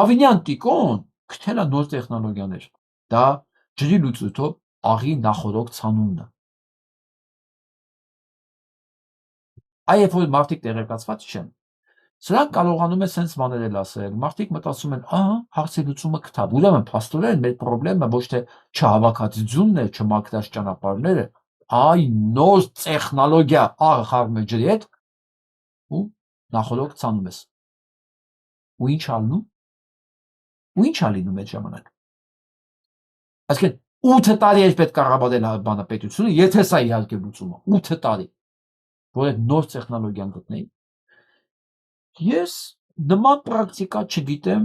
Ավինյան Տիկոն գտել է նոր տեխնոլոգիաներ։ Դա ջրի լուծույթով աղի նախորոք ցանումն է։ Այբ որ մարդիկ տեղեկացված չեն, սրանք կարողանում են սենց բաներ էլ ասել, մարդիկ մտածում են, ահա, հարցի լուծումը գտավ, ուրեմն փաստորեն մեր խնդրեմը ոչ թե չհավաքած ձյունն է, չմաքրած ճանապարհները, այ նոր տեխնոլոգիա աղ խառնում է ջրի հետ ու նախորոք ցանում ես։ Ու ինչ ալնում։ Ու ինչ ալինում այդ ժամանակ։ Այսինքն 8 տարի է պետք կառավարել բանը պետությունը, եթե սա իհարկե լուծումը, 8 տարի, որ այդ նոր տեխնոլոգիան գտնեի։ Ես նման պրակտիկա չգիտեմ,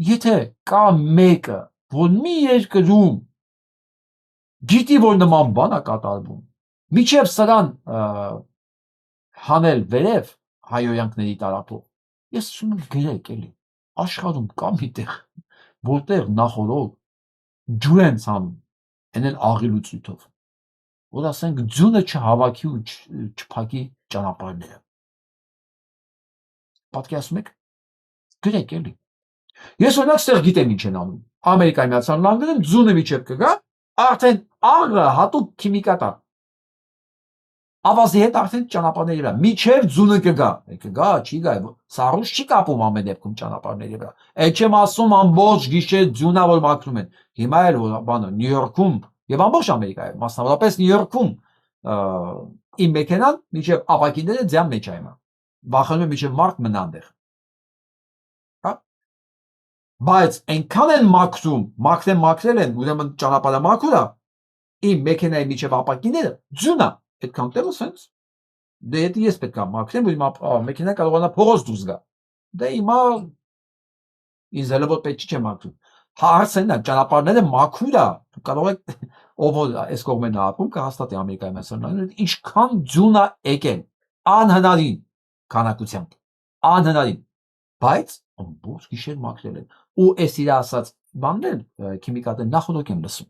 եթե կա մեկը, որ մի երկրում գիտի, որ նման բան է կատարվում, միջև սրան հանել վերև հայոյանքների տարափով, ես ասում եմ գրեք էլի, աշխարհում կա մի տեղ, որտեղ նախորոք ջուր են ցանում, այն էլ աղի լուծույթով, որ ասենք ձյունը չհավաքի ու չփակի ճանապարհները։ Պատկերացնում եք, գրեք էլի։ Ես օրինակ ստեղ գիտեմ ինչ են անում։ Ամերիկայի Միացյալ Նահանգներում ձյունը միջև կգա, արդեն աղը հատուկ քիմիկատ է։ Ավազի հետ արդեն ճանապարհների վրա, միջև ձյունը կգա, չի գա, սառույց չի կապում ամեն դեպքում ճանապարհների վրա։ Այդ չեմ ասում ամբողջ գիշեր ձյունա որ մաքրում են։ Հիմա էլ որ բանը Նյու Յորքում եւ ամբողջ Ամերիկայում, մասնավորապես Նյու Յորքում իմ մեքենան միջև ապակիները ձյան մեջ է հիմա։ Վախենում եմ միջև մարդ մնա այնտեղ։ Հա։ Բայց այնքան են մաքրել են, ուրեմն ճանապարհը մաքուր է։ Իմ մեքենայի միջև ապակիները ձյունա, այդքան տեղ սենց։ Դե եթե ես պետք է մաքրեմ, որ իմ մեքենան կարողանա փողոց դուրս գա։ Դե հիմա ինձ հələ որ պետք չի մաքրում։ Հարցն է, ճանապարհները մաքուր է, կարող եք ով այս կողմեն ապրում կհաստատի Ամերիկայի Միացյալ Նահանգներում ինչքան ձյուն է եկել, անհնարին քանակությամբ, անհնարին, բայց ամբողջ գիշեր մաքրել են, ու այս իր ասած բաններ, քիմիկատներ նախորոք են լսում։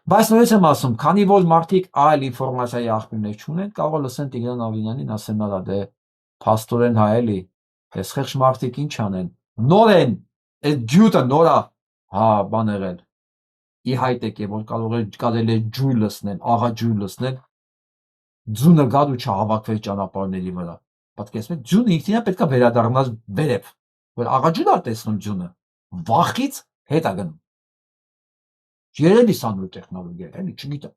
Բայց նույնիսկ եմ ասում, քանի որ մարդիկ այլ ինֆորմացիայի աղբյուրներ չունեն, կարող է լսեն Տիգրան Ավինյանին, ասեն նրա դե փաստորեն հայ էլի, այս խեղճ մարդիկ ինչ անեն, նոր են, այդ ջութը նոր է, հա, բան եղել։ Ի հայտ եկե, որ կարելի է ջույր լսնել, աղա ջույր լսնել, ձյունը գալ ու չհավաքվել ճանապարհների վրա։ Պատկերացնում եք, ձյունը ինքնին պետք է վերադառնալ վերև, որ աղաջուր տեսնությունը վախից հետ է գնում։ Երևի սա նոր տեխնոլոգիա է, էլի չգիտեմ։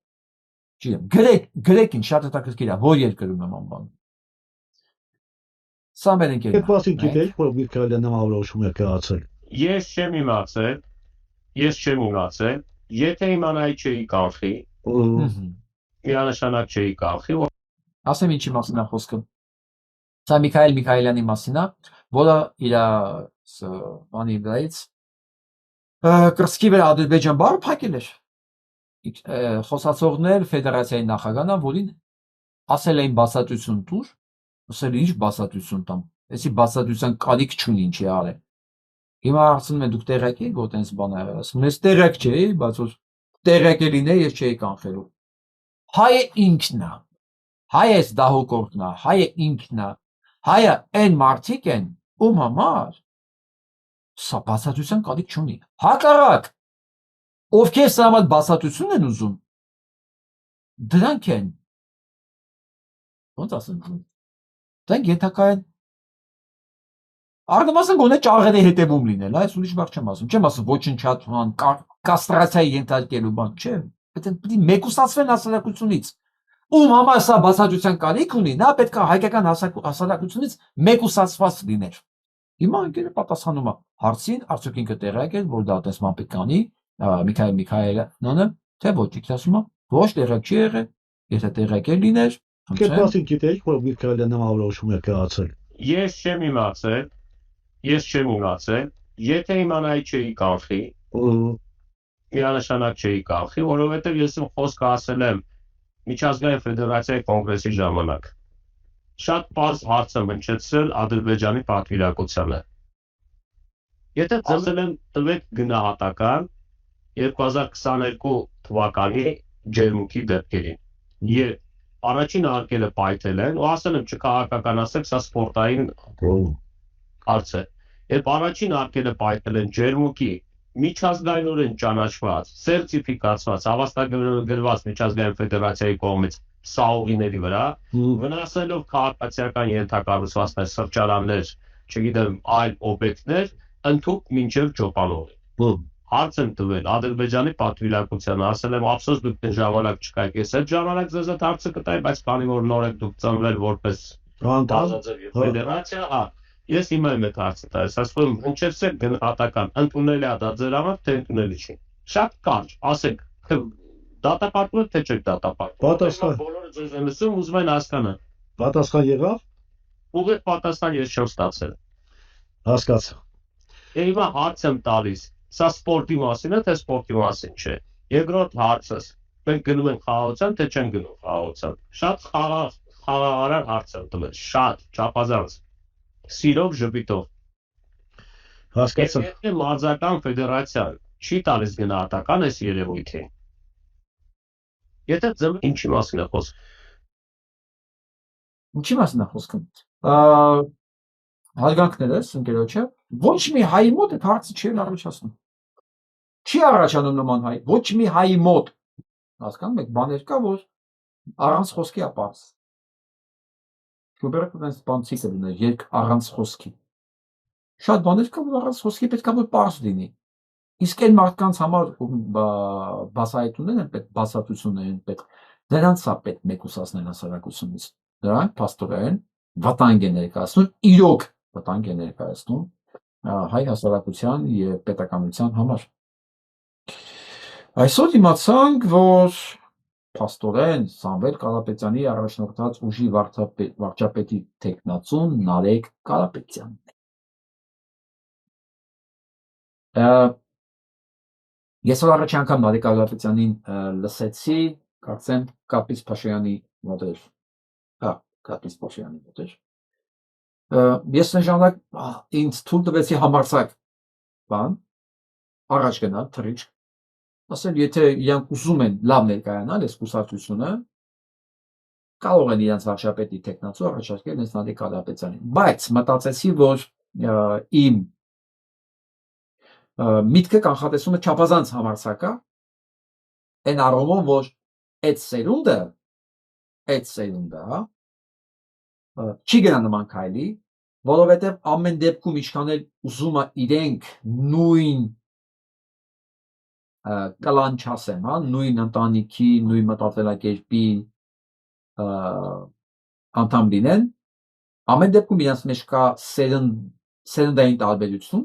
Չգիտեմ, գրեքին շատ հետաքրքիր է, որ երկրում նման բան։ Սա մեր Այդ ընկերն մասին է։ գիտեիք, որ Միկայելը նման որոշում է կայացել։ Ես չեմ իմացել, եթե իմանայի չէի կանխի, միանշանակ չէի կանխի, Ասեմ ինչի մասին է խոսքը։ Սա Միքայել Միքայելյանի մասին է, որը իր բանի վրայից կրծքի վրա Ադրբեջան բառը փակել էր։ Խոսացողներ ֆեդերացիայի նախագահն, որին ասել էին բացատրություն տուր, ասել ինչ բացատրություն տամ։ Էսի բացատրության կարիք չունի ինչի արել։ Հիմա ասում են դուք տեղյակ եք, որ տենց բան է, ասում ես տեղյակ չէի, բայց որ տեղյակ է լիներ, ես չէի կանխելու։ Հայը ինքն է։ Հայը դահուկորդն է, հայը ինքն է։ Հայը այն մարդիկ են, ում համար սա բացատրության կարիք չունի։ Հակառակ, ովքեր սա համար բացատրություն են ուզում, դրանք են, ոնց ասեմ, դրանք ենթակայեն Առնվազն գոնե ճաղերի հետևում լինել, այս ուրիշ բառ չեմ ասում ոչնչացման, կաստրացիայի ենթարկելու բան, չէ, պետք է մեկուսացվեն հասարակությունից։ Ում համար սա բացատրության կարիք ունի, նա պետք է հայկական հասարակությունից մեկուսացված լիներ։ Հիմա ընկերը պատասխանում է հարցին, արդյոք ինքը տեղյակ է, որ դա տեսման պետք է անի, Միքայել Միքայելյանը, թե ոչ, ինքը ասում է, ոչ տեղյակ չի եղել, եթե տեղյակ է լիներ, Այդ մասին գիտեիք, որ Միկայելը նման որոշում է կայացել։ ես չեմ իմացել, եթե իմանայի չէի կանխի, միանշանակ չէի կանխի, որովհետև ես իմ խոսքը ասել եմ Միջազգային ֆեդերացիայի կոնգրեսի ժամանակ։ Շատ պարզ հարց եմ հնչեցրել Ադրբեջանի պատվիրակությանը։ Եթե ասել եմ տվեք գնահատական 2022 թվականի ջերմուկի դեպքերին։ Եվ առաջին արկելը պայթել են, ու ասել եմ չքաղաքականացեք, սա սպորտային հարց է։ Երբ առաջին արկելը պայթել են ջերմուկի միջազգայինորեն ճանաչված, սերտիֆիկացված, հավաստագրված Միջազգային ֆեդերացիայի կողմից սաուղիների վրա, վնասելով քաղաքացիական ենթակառուցվածքներ, սրճարաններ, չգիտեմ, այլ օբյեկտներ, ընդհանուր մինչև ճոպանով։ Հարց եմ տվել Ադրբեջանի պատվիրակությանը, ասել եմ ափսոս դուք դե ժամանակ չկայք, ես այդ ժամանակ ձեզ այդ հարցը կտայի, բայց քանի որ նոր եք դուք ծնվել որպես ֆեդերացիա, ես հիմա եմ այդ հարցը տալիս, ասում եմ հնչեցրեք գնահատական, ընդունելի է դա ձեր համար, թե ընդունելի չի։ Շատ կարճ, ասեք, դատապարտում եք, թե չեք դատապարտում։ Բոլորը ձեզ են լսում, ուզում են հասկանալ։ Պատասխան եղավ։ Ուղիղ պատասխան ես չեմ ստացել։ Հասկացա։ Հիմա հարց եմ տալիս, սա սպորտի մասին է, թե սպորտի մասին չէ։ Երկրորդ հարցս, մենք գնում ենք խաղաղության, թե չենք գնում խաղաղության։ Շատ խաղաղարար հարց եմ տվել, շատ չափազանց։ Սիրով ժպիտով։ Հասկացա։ Եթե մարզական ֆեդերացիան չի տալիս գնահատական այս երևույթին, եթե ձմեռ ինչի մասին է խոսքը։ Ինչի մասին է խոսքը։ Հարգանքներս ընկերոջը, ոչ մի հայի մոտ այդ հարցը չի առաջացնում։ Չի առաջանում նման հայ, ոչ մի հայի մոտ։ Հասկանում եք, բաներ կա, որ առանց խոսքի է պարզ։ Շուբերտը այնպես բանցի կլիներ, երկ առանց խոսքի։ Շատ բաներ կա, որ առանց խոսքի պետք է որ պարզ լինի։ Իսկ այն մարդկանց համար բացահայտումներ են պետք, բացատրություններ են պետք, դրանց է պետք մեկուսացնել հասարակությունից։ Դրանք փաստորեն վտանգ են ներկայացնում, իրոք վտանգ են ներկայացնում հայ հասարակության եւ պետականության համար։ Այսօր իմացանք, որ փաստորեն Սամվել Կարապետյանի առաջնորդած ուժի վարչապետի տեխնացուն Նարեկ Կարապետյանն է։ Ես որ առաջի անգամ Նարեկ Կարապետյանին լսեցի, կարծեմ Կապից Փաշյանի մոտ էր։ Հա, Կապից Փաշյանի մոտ էր։ Ես այն ժամանակ ինձ թույլ տվեցի համարձակ բան, առաջ գնալ, թռիչք, ասել, եթե իրանք ուզում են լավ ներկայանալ այս կուսակցությունը, կարող են իրենց վարչապետի տեխնացու առաջարկել հենց Նարեկ Կարապետյանին, բայց մտածեցի, որ իմ միտքը կանխատեսումը չափազանց համարձակ է, այն առումով, որ այդ սերունդը չի գնա նման քայլի, որովհետև ամեն դեպքում ինչքան էլ ուզում է իրենք նույն կլան չասեմ, հա, նույն ընտանիքի, նույն մտածելակերպի անդամ լինեն, ամեն դեպքում իրենց մեջ կա սերնդային տարբերություն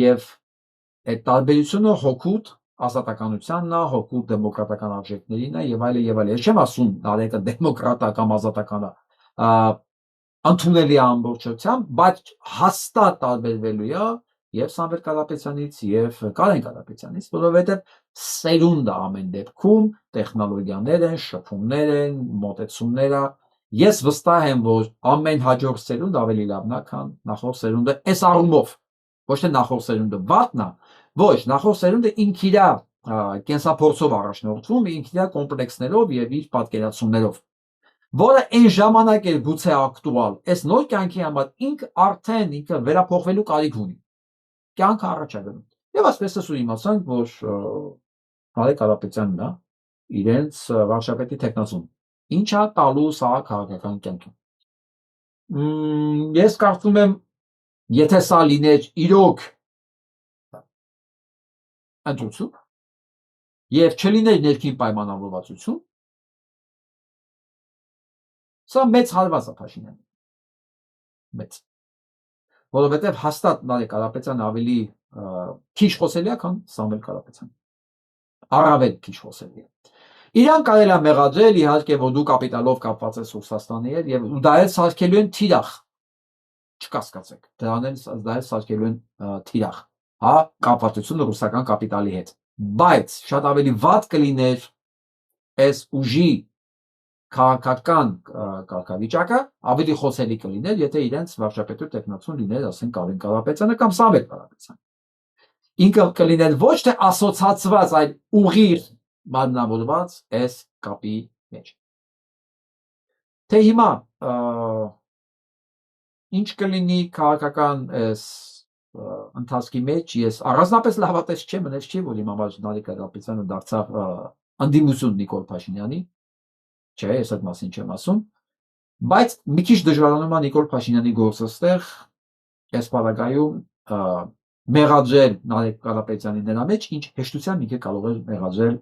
եւ այդ տարբերությունը հոգուտ ազատականությանն է, հոգուտ դեմոկրատական արժեքներին է եւ այլն եւ այլն։ Ես չեմ ասում նարեկը դեմոկրատա կամ ազատական է, ընդունելի է ամբողջությամբ, բայց հաստատ տարբերվելու է եւ Սամվել Կարապետյանից եւ Կարեն Կարապետյանից, որովհետեւ սերունդը ամեն դեպքում տեխնոլոգիաներ են, շփումներ են, մոտեցումներ է։ Ես վստահ եմ, որ ամեն հաջորդ սերունդ ավելի լավն է, քան նախորդ սերունդը, այս առումով, ոչ թե նախորդ սերունդը վատն է, ոչ, նախորդ սերունդը ինքն իր կենսափորձով առաջնորդվում, ինքն իր կոմպլեքսներով եւ իր պատկերացումներով, որը այն ժամանակ էր գուցե ակտուալ, այս նոր կյանքի համար ինքը վերափոխվելու կարիք ունի։ Կյանքը առաջ է գնում։ Եվ այսպես էս ու իմացանք, որ Նարեկ Կարապետյանն է իրենց վարչապետի թեկնածուն։ Ինչ է տալու սա քաղաքական կյանքին։ Ես կարծում եմ, եթե սա լիներ իրոք ընտրություն եւ չլիներ ներքին պայմանավորվածություն, սա մեծ հարված է Փաշինյանին։ Մեծ։ Որովհետև հաստատ Նարեկ Կարապետյանը ավելի քիչ խոսելի է, քան Սամվել Կարապետյանը։ Առավել քիչ խոսելի է։ Իրան կարելի է մեղադրել, իհարկե, որ դու կապիտալով կապված ես Ռուսաստանի հետ եւ դա էլ սարքելու են թիրախ։ Չկասկածեք։ Դա էլ սարքելու են թիրախ, հա, կապվածությունը ռուսական կապիտալի հետ։ Բայց շատ ավելի վատ կլիներ այս ուժի քաղաքական կարգավիճակը ավելի խոսելի կլիներ, եթե իրենց վարչապետի տեխնացուն լիներ, ասենք Կարեն Կարապետյանը կամ Սամվել Կարապետյանը։ Ինքը կլիներ ոչ թե ասոցացված, այլ ուղիղ մարմնավորված այս կապի մեջ։ Թե հիմա ինչ կլինի քաղաքական այս ընթացքի մեջ, ես առանձնապես լավատես չեմ, այնպես չի, որ հիմա Նարեկ Կարապետյանը դարձավ ընդդիմություն Նիկոլ Փաշինյանի, չէ, ես այդ մասին չեմ ասում, բայց մի քիչ դժվարանում է Նիկոլ Փաշինյանի գործը ստեղ այս պարագայում մեղադրել Նարեկ Կարապետյանի նրա մեջ, ինչ հեշտությամբ ինքը կարող է մեղադրել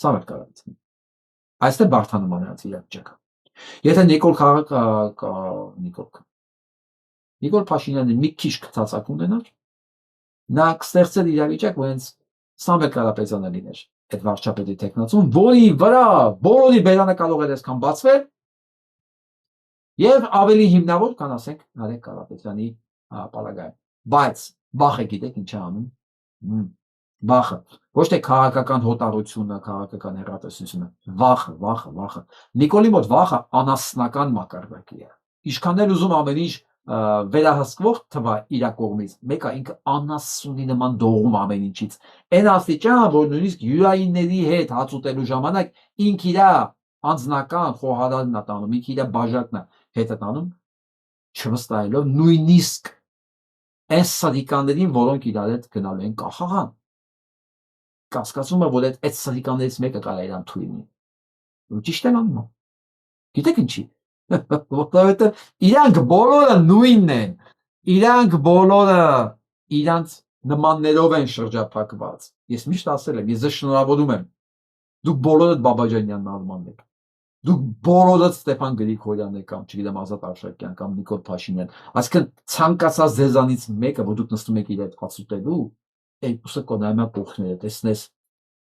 Սամվել Կարապետյանին։ Այստեղ բարդանում է նրանց իրավիճակը։ Եթե Նիկոլ Փաշինյանը մի քիչ քթացակ ունենար, նա կստեղծեր իրավիճակ, որ հենց Սամվել Կարապետյանը լիներ այդ վարչապետի տեխնացուն, որի վրա բոլորի բերանը կարող էր այսքան բացվել եւ ավելի հիմնավոր, քան ասենք Նարեկ Կարապետյանի պարագայում։ Բայց վախը գիտեք ինչ է անում։ Վախը, ոչ թե քաղաքական հոտառությունը, քաղաքական հեռատեսությունը, վախը։ Նիկոլի մոտ վախը անասնական մակարդակի է։ Ինչքան էլ ուզում ամեն ինչ վերահսկվող թվա իր կողմից, մեկը ինքը անասունի նման դողում ամեն ինչից։ Այն աստիճան, որ նույնիսկ յուրայինների հետ հաց ուտելու ժամանակ ինքը իր անձնական խոհարարն է տանում, ինքը իր բաժակն է հետը տանում, չվստահելով նույնիսկ այս սադիկաներին, որոնք իրար հետ գնալու են կախաղան։ Կասկածում է, որ այդ սադիկաներից մեկը կարա իրան թույլ լինի։ Ճիշտ եմ անում։ Գիտեք ինչի։ Որովհետև իրանք բոլորը նույնն են, իրանք բոլորը իրանց նմաններով են շրջափակված։ Ես միշտ ասել եմ, ես ձեզ շնորհավորում եմ, դուք բոլորդ Բաբաջանյան նարմանն եք, դուք բոլորդ Ստեփան Գրիգորյանն եք կամ չգիտեմ Ազատ Արշակյան կամ Նիկոլ Փաշինյան, այսինքն ցանկացած ձեզանից մեկը, որ դուք նստում եք իր հետ հաց ուտելու, երկուսը կոնայմա կողքները տեսնես,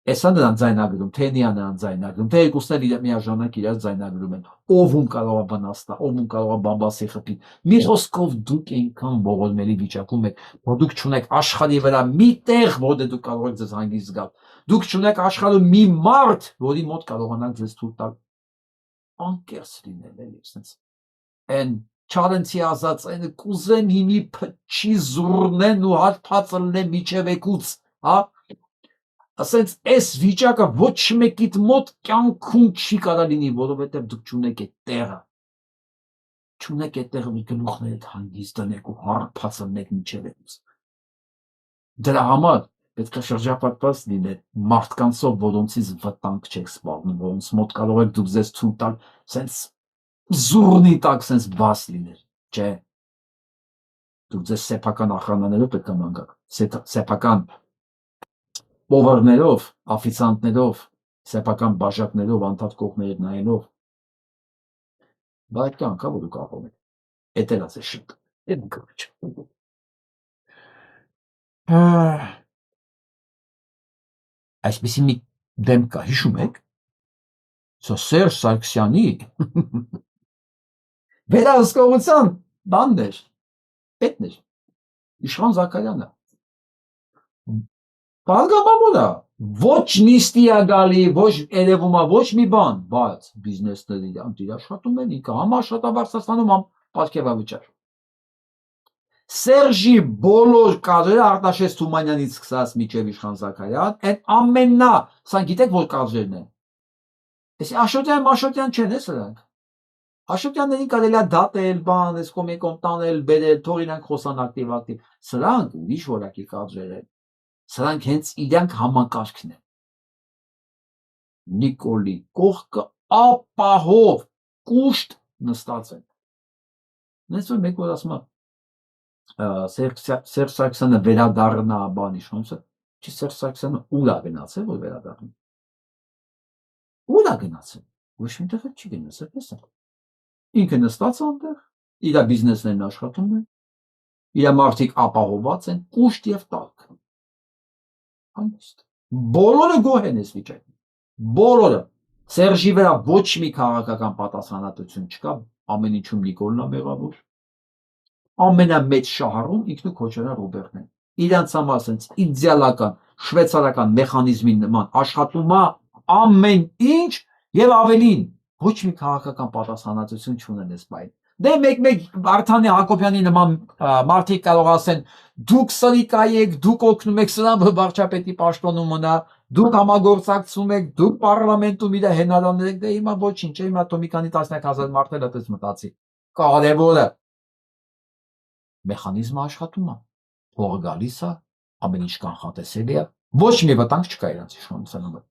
Էսա նրան ձայնագրում, թե նիա նրան ձայնագրում, թե երկուսն էլ միաժամանակ իրար ձայնագրում են, ով կարող է վնասતા, ով կարող է բամբասի խփի։ Մի խոսքով դուք այնքան ողորմելի վիճակում եք, որ դուք չունեք աշխարհի վրա մի տեղ, որտեղ դուք կարող եք ձեզ հանգիստ զգալ։ Դուք չունեք աշխարհում մի մարդ, որի մոտ կարողանաք ձեզ թույլ տալ անկեղծ լինել, էլի, sense։ Այն Չարենցի ասած, այն կուզեմ հիմի փչի զուռնեն ու հարփածը լնեմ միջև եկուց, հա։ Ասենց այս վիճակը ոչ մեկիդ մոտ կյանքում չի կարա լինի, որովհետև դուք չունեք այդ տեղը։ Չունեք այդ տեղը մի գլուխներդ հանգիստ դնեք ու հարփածնեք միջև եկուց։ Դրա համար պետք է շրջապատված լինել մարդկանցով, որոնցից վտանգ չեք սպառնում, որոնց մոտ կարող եք դուք ձեզ թույլ տալ, սենց զուրնի տակ sense բաց լիներ, չէ։ Դուք ձեզ սեփական ախրանաներով պետք է մանգաք, սեփական պովարներով, աֆիցանտներով, սեփական բաժակներով, անդադ կողմերով նայելով, բայց կյանքա որ դուք ապրում եք, էտելած է շիտ, էդ գրիչ։ Այսպեսի մի դեմ կա, հիշում եք, Սերժ Սարգսյանի վերահսկողության բանն էր, պետն էր, Իշխան Զաքարյանը, բարգավաճորը, ոչ նիստի է գալի, ոչ երևում է, ոչ մի բան, բայց բիզնեսների անտիրաշխատում են, ինքը համաշխատաբարձրանում պատկերավիճակ։ Սերժի բոլոր կադրերը Արտաշես Թումանյանից սկսած մինչև Իշխան Զաքարյան, այդ ամենա, սա գիտեք որ կադրերն են։ Այսի Աշոտյան չեն, սրանք։ Աշոտյաններին կարելի է դատել, բան, այս կոմիկոն տանել, բերել, թող իրանք խոսան ակտիվ։ Սրանք ուրիշ որակի կադրեր են։ Սրանք հենց իրանք համակարգն են։ Նիկոլի կողքը ապահով կուշտ նստած են։ Նենց որ մեկ որ ասում է Սերժ Սարգսյանը վերադառնա բան իշխանությունը, չի Սերժ Սարգսյանը ուր է գնացել, որ վերադառնա։ Ուր է գնացել։ Ոչ միտեղ չի գնացել, պես է։ Ինքը նստած է այնտեղ, իր բիզնեսներն աշխատում են, իր մարդիկ ապահովված են, կուշտ եւ տաք։ Անիստ։ Բոլորը գոհ են այս վիճակին։ Բոլորը։ Սերժի վրա ոչ մի քաղաքական պատասխանատվություն չկա, ամեն ինչում Նիկոլն է մեղավոր։ Ամենամեծ շահառուն ինքնու Քոչարյան Ռոբերտն է։ Իրանց համար ասենց իդեալական շվեյցարական մեխանիզմի նման աշխատում է ամեն ինչ եւ ավելին ոչ մի քաղաքական պատասխանատվություն չունեն այս բանը։ Դե մեկ Վարդանի Հակոբյանի նման մարդիկ կարող ասեն դուք սրիկայի եք, դուք օգնում եք սրան, որ վարչապետի պաշտոնում մնա, դուք համագործակցում եք, դուք պարլամենտում իր հենարաններ եք, դե հիմա ոչինչ, հիմա մի քանի 10,000 մարդեր այդպես մտածի։ Կարևորը մեխանիզմը աշխատում է, փողը գալիս է, ամեն ինչ կանխատեսելի է, ոչ մի վտանգ չկա իրանց իշխանության համար։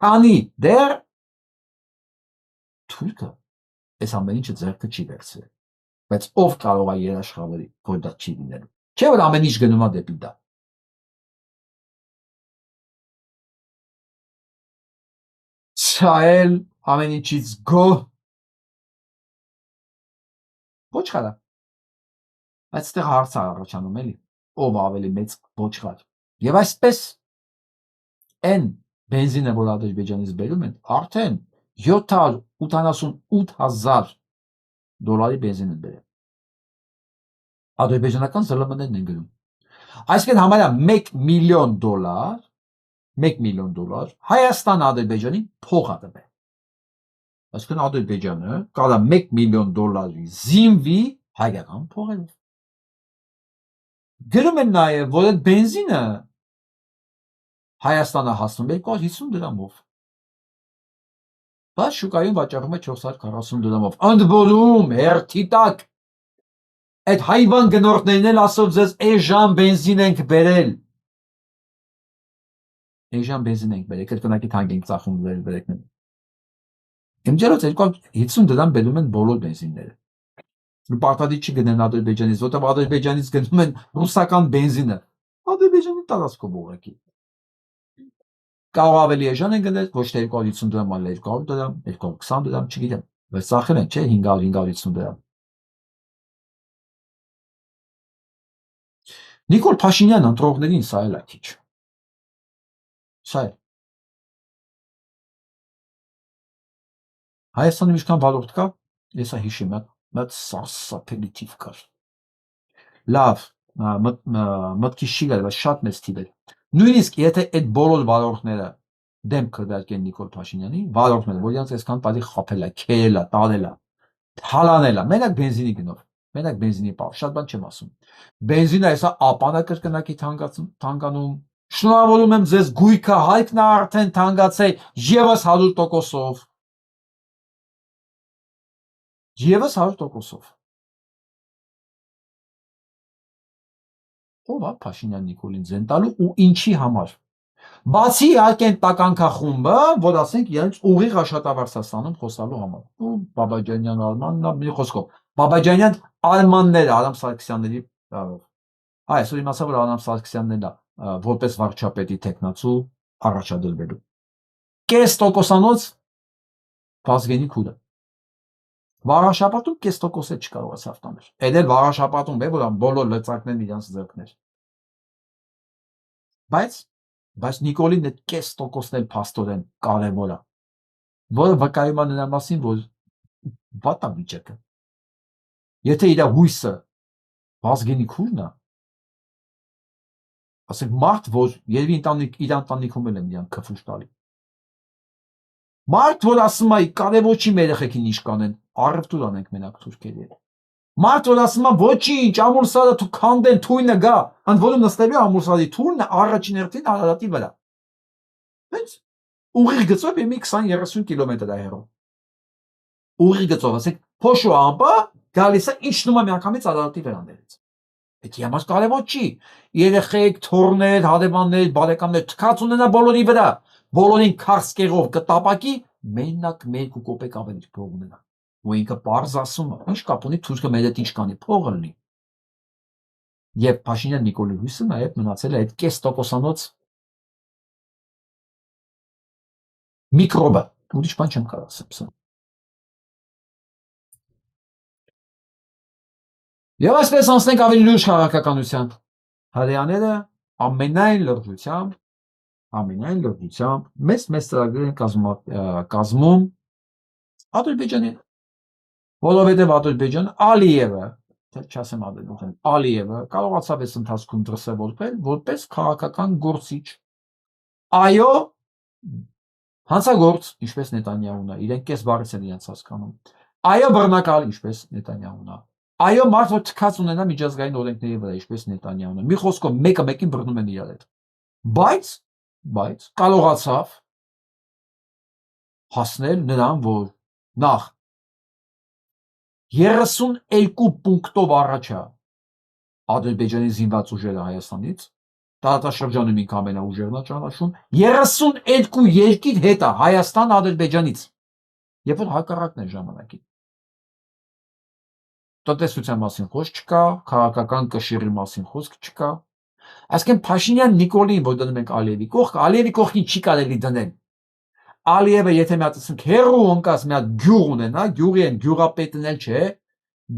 Քանի դեռ թուրքը այս ամեն ինչը ձեռքը չի վերցրել, բայց ով կարող է երաշխավորի, որ դա չի լինելու։ Չէ՞ որ ամեն ինչ գնում է դեպի դա։ Սա էլ ամեն ինչից գոհ ոչխար է։ Բայց այդտեղ հարց է առաջանում էլի, ով ավելի մեծ ոչխար։ Եվ այսպես այն բենզինը, որ Ադրբեջանից բերում են, արդեն 788,000 դոլարի բենզին են բերել։ Ադրբեջանական ԶԼՄ-ներն են գնում։ Այսինքն համարյա $1 միլիոն Հայաստան Ադրբեջանին փող է տվել։ Այսինքն Ադրբեջանը կարա $1 միլիոն զինվի հայկական փողերով։ Գրում են նաև, որ այդ բենզինը Հայաստանը հասնում 250 դրամով։ Բայց շուկայում վաճառվում է 440 դրամով։ Ընդ որում, հերթի տակ, այդ հայվան գնորդներն էլ ասով ձեզ էժան բենզին ենք բերել։ Էժան բենզին ենք բերել, կրկնակի թանկ ենք ծախում վերեկնել։ Իմջերոց 250 դրամ բերում են բոլոր բենզինները։ Պարտադիր չի գնեն Ադրբեջանից, որտեղ Ադրբեջանից գնում են ռուսական բենզինը։ Ադրբեջանի տարածքով ուղղակի։ Կարող ավելի էժան են գնել, ոչ թե 250 դրամ, այլ 200 դրամ, 220 դրամ, չգիտեմ։ Բայց ծախել են, չէ, 500-550 դրամ։ Նիկոլ Փաշինյան ընտրողներին սա էլ է քիչ։ Սա է։ Հայաստանում ինչքան վարորդ կա, ես հիշում եմ, բայց սարսափելի թիվ կար։ Լավ, մտքի չի գալ, բայց շատ մեծ թիվ էր։ Նույնիսկ եթե այդ բոլոր վարորդները դեմ քրվարկեն Նիկոլ Փաշինյանի, վարորդները, որ իրանց այսքան տարի խփել է, քերել է, տարել է, թալանել է, մենակ բենզինի գնով, մենակ բենզինի պահ, շատ բան չեմ ասում։ Բենզինը հեսա ապանը կրկնակի թանկանում։ Շնորհավորում եմ ձեզ, գույքը հայկն է արդեն թանկացել եւս 100%-ով։ Եվս 100%-ով։ Ով է Փաշինյան Նիկոլին ձեն տալու ու ինչի համար։ Բացի ակեն տականքախումբը, որ ասենք իրենց ուղիղ աշխատավարձաստանում խոսալու համար։ Ու Բաբաջանյան Արմանն մի խոսքով։ Բաբաջանյան Արմանները Արամ Սարգսյանների այսօր իմացա, որ Արամ Սարգսյանն է որպես վարչապետի տեխնացու առաջադրվելու։ Կես տոկոսանոց Վազգենի քուրը։ Վարաշապատում կես տոկոս է չկարողացավ տանել։ Այդ էլ վարաշապատում է, որ բոլոր լծակներն իրենց ձեռքներ։ Բայց Նիկոլին այդ կես տոկոսն էլ փաստորեն կարևոր է, որը վկայում է նրա մասին, որ վատ է վիճակը։ Եթե իր հույսը Վազգենի քուրն է, ասենք մարդ, որ երևի իր ընտանիքում էլ են իրան քֆուշ տալի։ Մարդ, որ ասում է կարևոր չի մեր երեխեքին ինչ կանեն, առևտուր անենք մենակ թուրքերի հետ։ Մարդ, որ ասում է ոչինչ, ամուրսարը դու քանդեն, թույնը գա, ընդ որում նստելու ամուրսարի թուրնը առաջին հերթին Արարատի վրա։ Հենց ուղիղ գծով մի 20-30 կիլոմետր է հեռու։ Ուղիղ գծով, ասենք փոշու ամպը գալիս է իջնում է միանգամից Արարատի վրաններից։ Այդ համար կարևոր չի։ Երեխեք, թոռներ, հարևաններ, բարեկամներ թքած ունենա բոլորի վրա, բոլորին քարսկեղով կտապակի, մենակ 1 կոպեկ ավելի փող ունենա։ Ու ինքը պարզ ասում է, ինչ կապ ունի թուրքը մեր հետ ինչ կանի, փողը լինի։ Եվ Փաշինյան Նիկոլի հույսը նաև մնացել է այդ կես տոկոսանոց միկրոբը, ուրիշ բան չեմ կարող ասել։ Եվ այսպես անցնենք ավելի լուրջ քաղաքականության։ Հրեաները ամենայն լրջությամբ մեծ ծրագրեր են կազմում Ադրբեջանի, որովհետև Ադրբեջան Ալիևը, չասեմ Ադրբեջան, Ալիևը կարողացավ այս ընթացքում դրսևորվել որպես քաղաքական գործիչ։ Այո, հանցագործ, ինչպես Նետանյահուն է, իրենք կես բառից են իրենց հասկանում։ Այո, բռնակալ, ինչպես Նետանյահուն է։ Այո, մարդ որ թքած ունենա միջազգային օրենքների վրա, ինչպես Նետանյահուն է։ Մի խոսքով մեկը մեկին բռնում են իրար հետ։ Բայց կարողացավ հասնել նրան, որ նախ 32 պունկտով առաջ է Ադրբեջանի զինված ուժերը Հայաստանից, տարածաշրջանում ինքը ամենաուժերն է ճանաչում, 32 երկիր հետ է Հայաստան Ադրբեջանից, երբ որ հակառակն է ժամանակին։ Տնտեսության մասին խոսք չկա, քաղաքական կշիռի մասին խոսք չկա։ Այսինքն Փաշինյան Նիկոլին, որ դնում ենք Ալիևի կողքը, Ալիևի կողքին չի կարելի դնել։ Ալիևը եթե մի հատ ասենք հերու ընկած մի հատ գյուղ ունենա, գյուղի են գյուղապետն էլ չէ,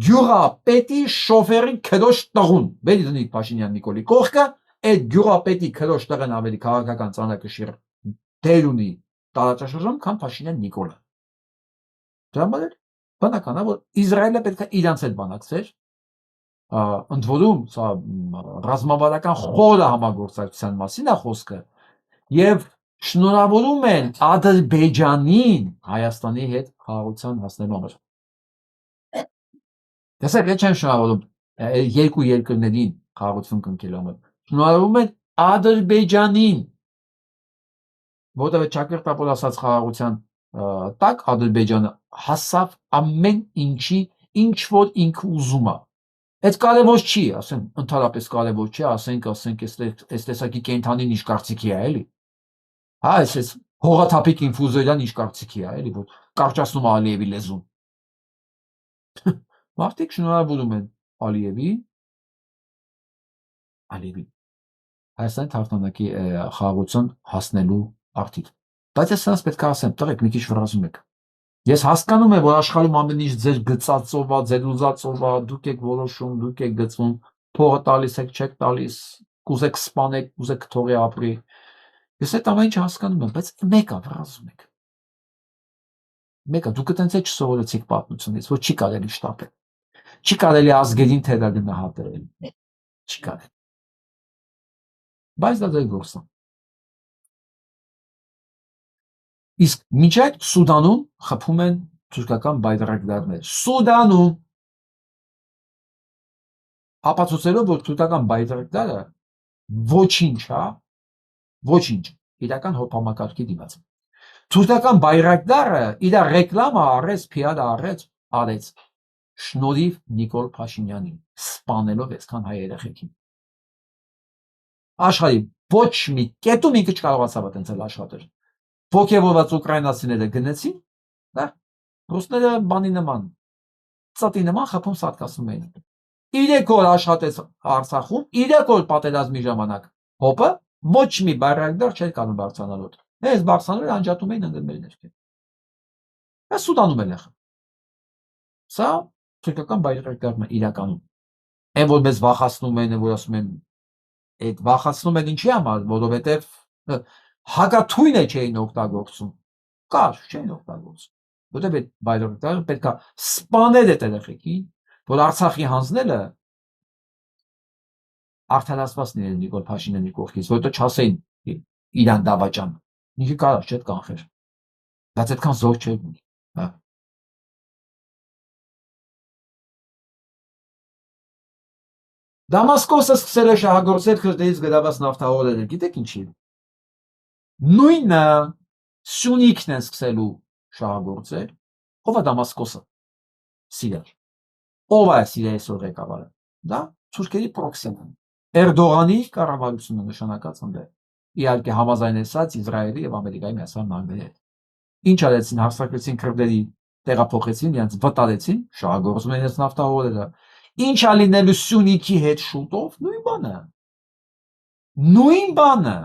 գյուղապետի շոֆերի քրոջ տղուն, բերի դնի Փաշինյան Նիկոլի կողքը, այդ գյուղապետի քրոջ տղեն ավելի քաղաքական ծանրակշիռ դեր ունի տարածաշրջանում, քան Փաշինյան Նիկոլը։ Դրա համար բնական է, որ Իսրայելը պետք է իրանց հետ բանակցեր, ընդ որում սա ռազմավարական խորը համագործակցության մասին է խոսքը, եւ շնորհավորում են Ադրբեջանին Հայաստանի հետ խաղաղության հասնելու համար։ Տեսեք, ես չեմ շնորհավորում երկու երկրներին խաղաղություն կնքելու համար։ Շնորհավորում են Ադրբեջանին, որտեղ ճակերտապոլ ասած խաղաղության տակ Ադրբեջանը հասավ ամեն ինչի, ինչ որ ինքը ուզում է։ Այդ կարևոր չի, ասեմ, ընդհանրապես կարևոր չի, ասենք այս տեսակի կենթանին ինչ կարծիքի է, էլի։ Հա, այս հողաթափիկ ինֆուզիան ինչ կարծիքի է, էլի, որ կարճացնում է Ալիևի լեզուն։ Մարդիկ շնորհավորում են Ալիևին Հայաստանի թարգմանքի խաղաղություն հասնելու արդիվ։ Բայց ես սրանց պետք է ասեմ, տղեկ, մի քիչ վրազում եք։ Ես հասկանում եմ, որ աշխարհում ամեն ինչ ձեր գծածով է, ձեր ուզածով է, դուք եք որոշում, դուք եք գծում, փողը տալիս եք, չեք տալիս, կուզեք սպանեք, կուզեք թողի ապրի։ Ես այդ ամեն ինչը հասկանում եմ, բայց մեկը վրազում եք։ Մեկը դուք այտենց է չսովորեցիք պատմությունից, որ չի կարելի շտապել։ Չի կարելի ազգերին թերագնահատել։ Չի կարելի։ Բայց դա ձեր գործն է։ Իսկ մինչ այդ Սուդանում խփում են թուրքական բայրակտարներ։ Սուդանում ապացուցելով, որ թուրքական բայրակտարը ոչինչ է, ոչինչ, իրական հոփամակարգի դիմաց։ Թուրքական բայրակտարը իր ռեկլամը արեց, PR-ը արեց շնորհիվ Նիկոլ Փաշինյանին, սպանելով այսքան հայ երեխեքին։ Աշխարհի Ոչ մի կետում ինքը չկարողացավ այդպես աշխատել։ Ոգևորված ուկրաինացիները գնեցին, հա, ռուսները բանի նման, ծտի նման խփում սատկացնում էին։ 3 օր աշխատեց Արցախում, 3 օր պատերազմի ժամանակ հոպը ոչ մի բայրակտար չէր կարող բարձրանալ։ Հենց բարձրանալը անջատում էին ընդդեմ ներքև։ Դա Սուդանում էլ է։ Սա թուրքական բայրակտարն է իրականում։ Այն որ մեզ վախացնում են, որ ասում են, այդ վախացնում են ինչի համար, որովհետև հակաթույնը չէին օգտագործում։ Կար, չէին օգտագործում։ Որտեղ այդ բայրակտարը պետք է սպանել այդ երեխեքին, որ Արցախի հանձնելը արդարացված լինել Նիկոլ Փաշինյանի կողքից, որտեղ չասեին իրան դավաճան։ Ինքը կարող չէ կանխեր։ Բայց այդքան զոր չէր ունի։ Հա։ Դամասկոսը սկսել է շահագործել քրդերից գրաված նավթահորերը, գիտեք ինչի։ Նույնը Սյունիքն են սկսելու շահագործել, ով է Դամասկոսը։ Սիրիա։ Ով է Սիրիայի այսօր ղեկավարը։ Դա թուրքերի պրոքսին է։ Էրդողանի կառավարությունը նշանակած ընդ է։ Իհարկե համաձայնեցած Իսրայելի եւ Ամերիկայի Միացյալ Նահանգների հետ։ Ինչ արեցին, հարձակվեցին քրդերի, տեղափոխեցին, իրենց վտարեցին, շահագործում են այս նավթահորերը։ Ինչ ա լինելու Սյունիքի հետ շուտով, նույն բանը։ Նույն բանը։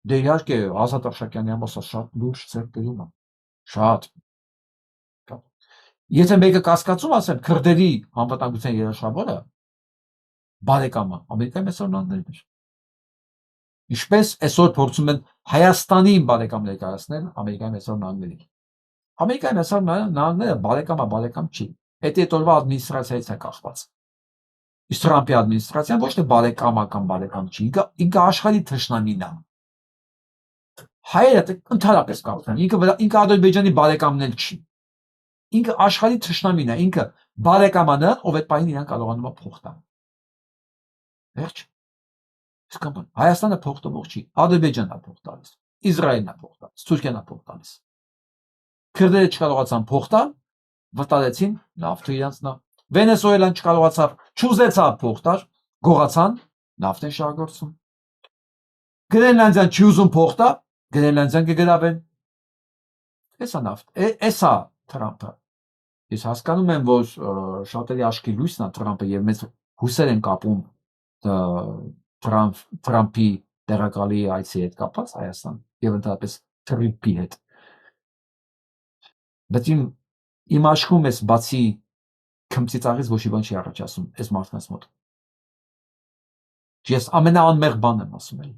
Դե իհարկե Ազատ Աշակյանի ամուսը շատ լուրջ ձեռքբերում է։ Շատ։ Եթե մեկը կասկածում ասեմ քրդերի անվտանգության երաշխավորը բարեկամը Ամերիկայի Միացյալ Նահանգներն էր։ Ինչպես այսօր փորձում են Հայաստանի բարեկամ ներկայացնել Ամերիկայի Միացյալ Նահանգներին։ Ամերիկայի Միացյալ Նահանգները բարեկամ չի։ Դա հետորվա ադմինիստրացիայից է կախված։ Իսկ Թրամփի ադմինիստրացիան ոչ թե բարեկամ չի, ինքը աշխարհի թշնամին է։ Հայերը ընդհանրապես կապվում են, ինքը Ադրբեջանի բարեկամն էլ չի։ Ինքը աշխարհի թշնամին է, ինքը բարեկամանն է, ով այդ պահին իրան կարողանում է փող տալ։ Վերջ։ Իսկ Հայաստանը փող տվող չի, Ադրբեջանն է փող տալիս, Իսրայելն է փող տալիս, Թուրքիան է փող տալիս։ Քրդերը չկարողացան փող տալ, վտարեցին նավթը իրանց նա։ Վենեսուելան չկարողացավ, չուզեցավ փող տալ, գողացան, նավթ են շահագործում։ Գրենլանդիան չի ուզում փող տալ, Գրենլանդիան կգրավեն։ Էսա նավթ, էսա Թրամփը։ Ես հասկանում եմ, որ շատերի աչքի լույսն է Թրամփը եւ մեծ հույսեր են կապում Թրամփի տեղակալի այցի հետ կապված Հայաստան եւ ընդհանրապես Թրամփի հետ։ Բայց իմ աչքում էս բացի քմծիծաղից ոչ մի բան չի առաջացում այս մարդկանց մոտ։ Ես ամենաանմեղ բանն եմ ասում եմ։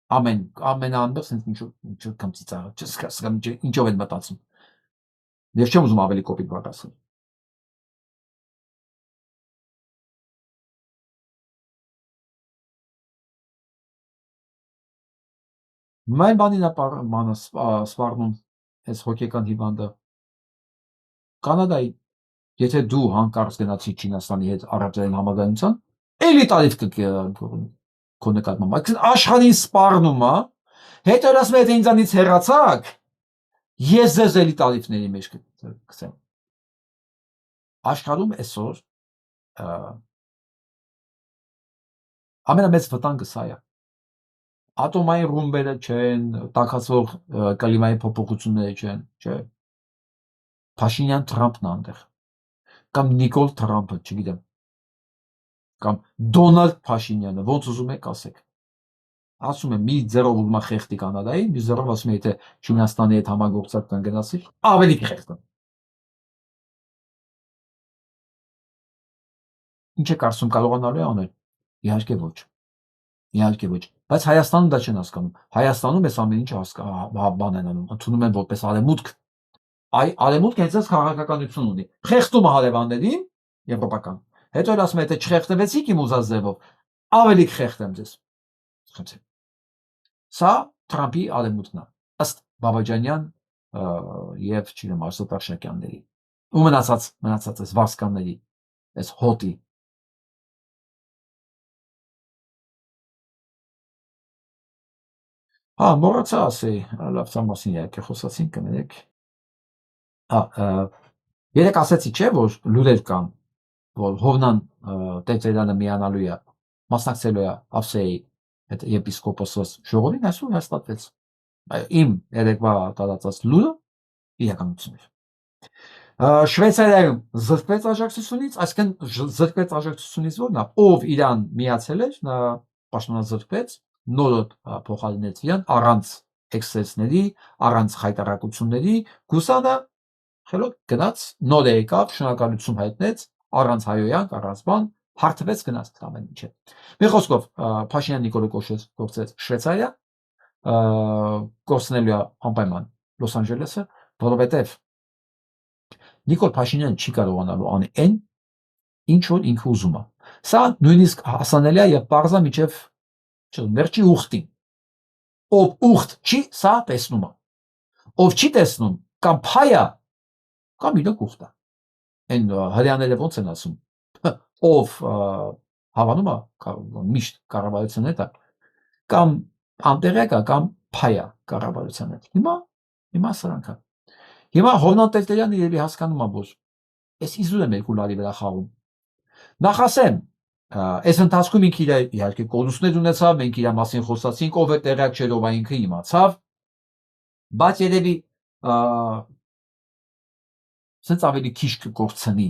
Ամենաանմեղ sense ինչ քմծիծաղը, չսկասում ինչով են մտածում։ Ես չեմ ուզում ավելի կոպիտ բան ասել։ Մայն բանին է սպառնում այս հոգեկան հիվանդը։ Կանադայի, եթե դու հանկարծ գնացի Չինաստանի հետ առևտրային համաձայնության, էլի տարիվ քո նկատմամբ, բայց աշխարհին սպառնում է, հետո ասում է ինձանից հեռացակ, ես ձեզ էլի տարիվների մեջ կգցեմ։ Աշխարհում այսօր ամենամեծ վտանգը սա է։ Ատոմային ռումբերը չեն, տաքացող կլիմայի փոփոխությունները չեն, չէ։ Փաշինյան Թրամփն է այնտեղ։ Կամ Նիկոլ Թրամփը, չգիտեմ։ Կամ Դոնալդ Փաշինյանը, ոնց ուզում եք ասեք։ Ասում եմ, մի ձեռով ուզում է խեղդի Կանադայի, մի ձեռով ասում է, եթե Չինաստանի հետ համագործակցության գնացի, ավելի կխեղդեմ։ Ինչ է կարծում կարողանալու է անել։ Իհարկե ոչ։ Իհարկե ոչ, բայց Հայաստանում դա չեն հասկանում։ Հայաստանում այս ամեն ինչը բան են անում, ընդունում են որպես արևմուտք։ Արևմուտքը հենց այս քաղաքականություն ունի։ Խեղդում է հարևաններին եվրոպական։ Հետո էլ ասում է, եթե չխեղդվեցիք իմ ուզած ձևով, ավելի կխեղդեմ ձեզ։ Սա Թրամփի արևմուտքն է, ըստ Բաբաջանյան եւ չգիտեմ Արսոտ Աշակյանների։ Ու մնացած այս վարսկանների, այս հոտի։ Հա, մոռացա ասեի, լավ ծամասին իհարկե խոսացին կներեք։ Երեք ասացի չէ, որ լուրեր կան, որ Հովնան Տերտերյանը միանալու է մասնակցելու է Ավսեի այդ եպիսկոպոսոս ժողովին, այսօր հաստատվեց։ Իմ երեկվա տարածած լուրը իրականություն էր։ Շվեյցարիայում զրկվեց աջակցությունից, այսինքն զրկվեց աջակցությունից որն է, ով իրան միացել էր, նա պաշտոնազրկվեց, նորը փոխարինեց իրան առանց էքսցեսների, առանց խայտարակությունների, Գուսանը խելոք գնաց, նոր եկավ, շնորհակալություն հայտնեց, առանց հայոյանք, առանց բան, հարթվեց գնաց ամեն ինչը։ Մի խոսքով Փաշինյան Նիկոլը կորցրեց Շվեյցարիա, կորցնելու է անպայման Լոս Անջելեսը, որովհետև Նիկոլ Փաշինյանը չի կարողանալու անել այն, ինչ որ ինքը ուզում է։ Սա նույնիսկ հասանելի է եւ բարձա միջև վերջի ուխտին։ Ով ուխտ չի, սա տեսնում է։ Ով չի տեսնում, կամ փայա, կամ իրոք ուխտ է։ Այն հрьяաները ոնց են ասում։ Ով հավանում է միշտ կառավարության հետ է, կամ անտեղյակ է, կամ փայա կառավարության հետ։ Հիմա սրանք է։ Հիմա Հովնան Տերտերյանը երևի հասկանում է, որ այս իզուր է մեր կուլարի վրա խաղում։ Նախ ասեմ, այս ընթացքում ինքը իհարկե կորուստներ ունեցավ, մենք իր մասին խոսացինք, ով է տեղյակ չէր, ով ինքը իմացավ, բայց երևի սենց ավելի քիչ կկորցնի,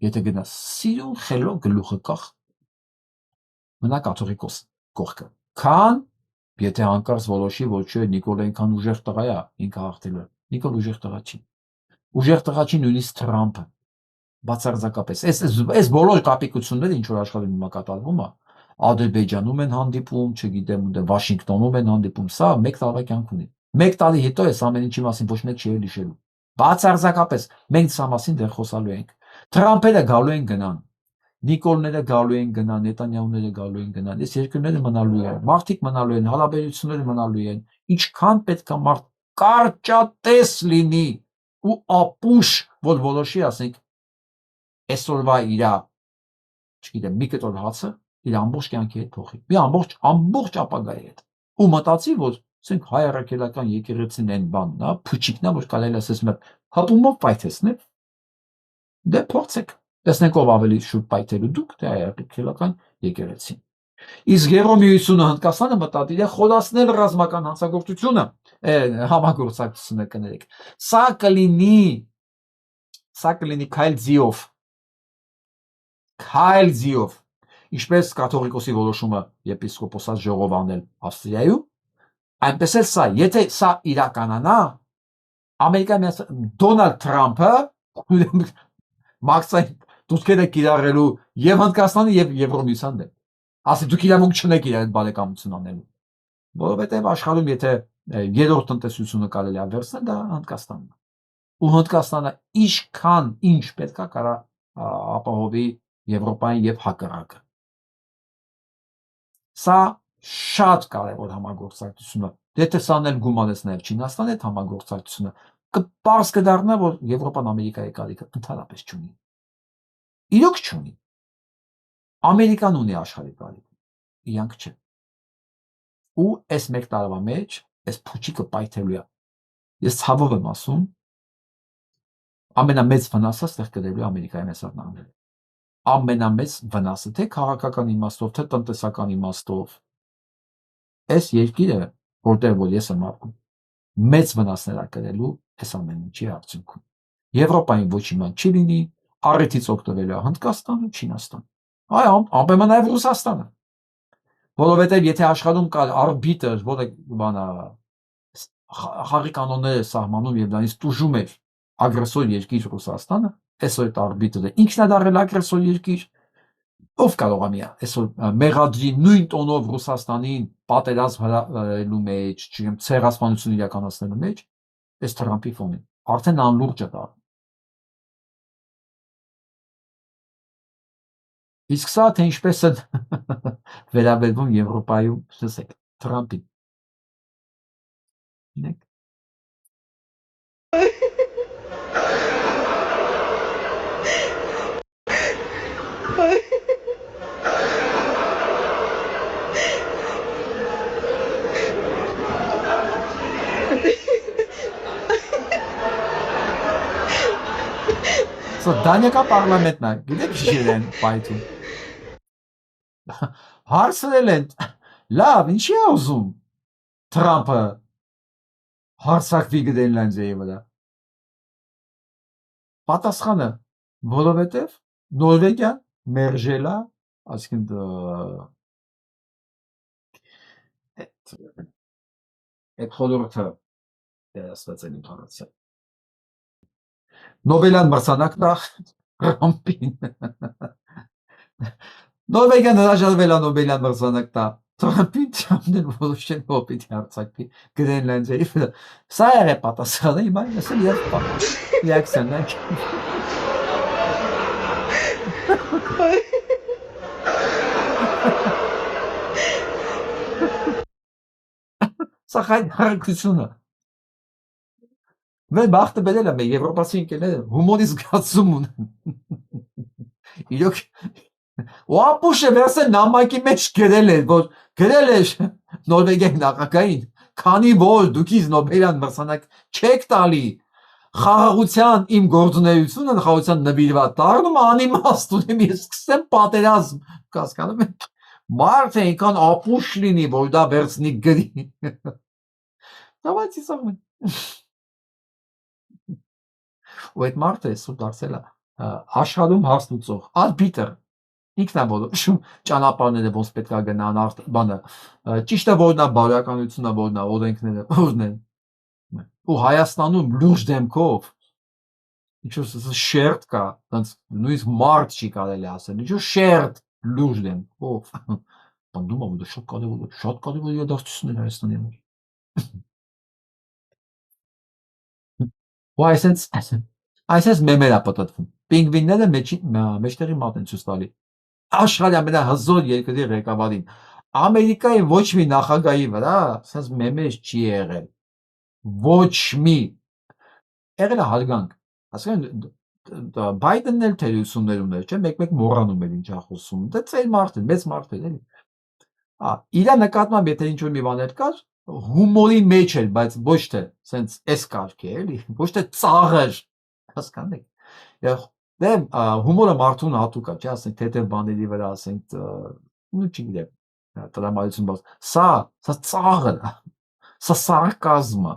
եթե գնա սիրուն խելոք գլուխը կախ, մնա կաթողիկոս կողքը, քան եթե հանկարծ որոշի, որ չէ, Նիկոլը այնքան ուժեղ տղա է, ինքը հաղթելու է։ Նիկոլ ուժեղ տղա չի։ Ուժեղ տղա չի նույնիսկ Թրամփը։ Բացարձակապես։ Այս բոլոր կապիկությունները, ինչ որ աշխարհում հիմա կատարվում է, Ադրբեջանում են հանդիպում, չգիտեմ, ուր Վաշինգտոնում են հանդիպում, սա մեկ տարվա կյանք ունի։ Մեկ տարի հետո այս ամեն ինչի մասին ոչ մեկ չի լիշելու։ Բացարձակապես մենք սա մասին դեռ խոսալու ենք։ Թրամփերը գալու են գնան։ Նիկոլները գալու են գնան, Նետանյահուները գալու են գնան, այս երկրները մնալու են, մարդիկ մնալու են, հարաբերությունները մնալու են, ինչքան պետք է մարդ կարճատես լինի ու ապուշ, որ որոշի, ասենք, այսօրվա իրա, չգիտեմ, մի կտոր հացը իր ամբողջ կյանքի հետ փոխի, մի ամբողջ ապագայի հետ, ու մտածի, որ ասենք հայ առաքելական եկեղեցին այն բանն է, փուչիկն է, որ կարելի ասես մեր հապումով պայթեցնել, դե փորձեք, տեսնենք ով ավելի շուտ պայթելու դուք, թե հայ առաքելական եկեղեցին։ Իսկ Գերոմիությունը Հնդկաստանը մտադիր է խորացնել ռազմական հանցագործությունը, համագործակցությունը կներեք։ Սա կլինի քայլ ձիով, ինչպես կաթողիկոսի որոշումը եպիսկոպոսած ժողով անել Ավստրիայում, այնպես էլ սա, եթե սա իրականանա, Ամերիկայի Դոնալդ Թրամփը մաքսային դուսկերը կիրառելու եւ Հնդկաստանի եւ Եվրոմիության դեմ։ Ասի դուք իրավունք չունեք իր այդ բարեկամություն անելու, որովհետև աշխարհում եթե երրորդ տնտեսությունը կարելի է վերցնել, դա Հնդկաստանն է։ Ու Հնդկաստանը ինչ պետք է կարա ապահովի Եվրոպային եւ հակառակը։ Սա շատ կարևոր համագործակցություն է։ Եթե սան էլ գումարես նաեւ Չինաստանի հետ համագործակցությունը, կպարզ կդառնա, որ Եվրոպան Ամերիկայի կարիքը ընդհանրապես չունի։ Իրոք չունի։ Ամերիկան ունի աշխարհի կարիք, իրանք չէ։ Ու այս մեկ տարվա մեջ այս փուչիկը պայթելու է։ Ես ցավով եմ ասում, ամենամեծ վնասը ստեղ կդելու Ամերիկայի մեսառնաները։ Ամենամեծ վնասը, թե քաղաքական իմաստով, թե տնտեսական իմաստով։ Այս երկիրը, որտեղ որ ես եմ ապրում, մեծ վնասներ է կրելու այս ամեն ինչի արդյունքում։ Եվրոպային ոչ իման չի լինի, առիթից օգտվելու է Հնդկաստանը, Չինաստանը։ Այ անպայման նաև Ռուսաստանը։ Որովհետև եթե աշխարհում կար արբիտր, որը բանա խաղի կանոնները սահմանում եւ դրանից տուժում էր ագրեսոր երկիր Ռուսաստանը, այսօր այդ արբիտրը ինքն է դարձել ագրեսոր երկիր, ով կարող է միա այսօր մեղադրի նույն տոնով Ռուսաստանին պատերազմ հրավիրելու մեջ, չգիտեմ, ցեղասպանություն իրականացնելու մեջ, այս Թրամփի ֆոնին արդեն անլուրջ է դառնում։ Իսկ սա թե ինչպես են վերաբերվում Եվրոպայում, ասեք, Թրամփին։ Նեք։ Դանիական պարլամենտն է, գիտեք ինչ են պայթում։ Հարցրել են, լավ, ինչի է ուզում Թրամփը հարցակվի Գրենլանդիայի վրա։ Պատասխանը, որովհետև Նորվեգիան մերժել է, այսինքն այդ խորհուրդը ստացել իմ հարցը։ Նոբելյան մրցանակ տա Թրամփին։ Նորվեգիան հրաժարվել է Նոբելյան մրցանակ տա Թրամփին, Թրամփն էլ որոշել է որ պիտի հարցակվի Գրենլանդիայի վրա։ Սա է պատասխանը, հիմա ասել եւ ռեակցիան է։ Սա հայտարարությունը։ Մեր բախտը բերել է մեր եվրոպացի ընկերները հումորի զգացում ունեն։ Իրոք ու ապուշը վերսը նամակի մեջ գրել էր, որ գրել էր Նորվեգիայի նախագահին, քանի որ դուքից Նոբելյան մրցանակ չեք տալի, խաղաղության իմ գործունեությունը խաղաղության նվիրված դառնում անիմաստ ունեմ, ես սկսեմ պատերազմ, հասկանում եք, մարդ է այնքան ապուշ լինի, որ դա վերցնի գրի։ Давайте со мной. Ու այդ մարդը այսօր դարձել է աշխարհում հաստուցող արբիտր, ինքն է որոշում ճանապարհները ոնց պետք է գնան, բանը ճիշտ է որն է բարոյականությունը, որն է օրենքները, որն են։ Ու Հայաստանում լուրջ դեմքով ինչ-որ շերտ կա, ոնց նույնիսկ մարդ չի կարելի ասել, ինչ-որ շերտ լուրջ դեմքով։ Բանդում է որ շատ կարևոր իրադարձություն է Հայաստանի համար։ Ու այսպես մեմերա պատտվում։ Պինգվինները մեջտեղի մատ են ցույց տալի։ Աշխարհի ամենահզոր երկրի ղեկավարին։ Ամերիկայի ոչ մի նախագահի վրա ասես մեմեր չի եղել։ Ոչ մի։ Եղել է հարգանք։ Ասեն Բայդենն էլ թերություններ ուներ, չէ՞, մեկ-մեկ մոռանում էր ինչ է խոսում։ Դա ծեր մարդ է, մեծ մարդ է, էլի։ Իրա նկատմամբ եթե ինչ-որ մի բաներ կար, հումորի մեջ էր, բայց ոչ թե սենց էս կարգ է, էլի, ոչ թե ծաղր, հասկանեք։ Դե հումորը մարդուն հատուկ է, չէ՞, ասենք թեթև բաների վրա, ասենք, ու չգիտեմ, տրամադրություն բաց։ Սա ծաղր է, սա սարկազմ է։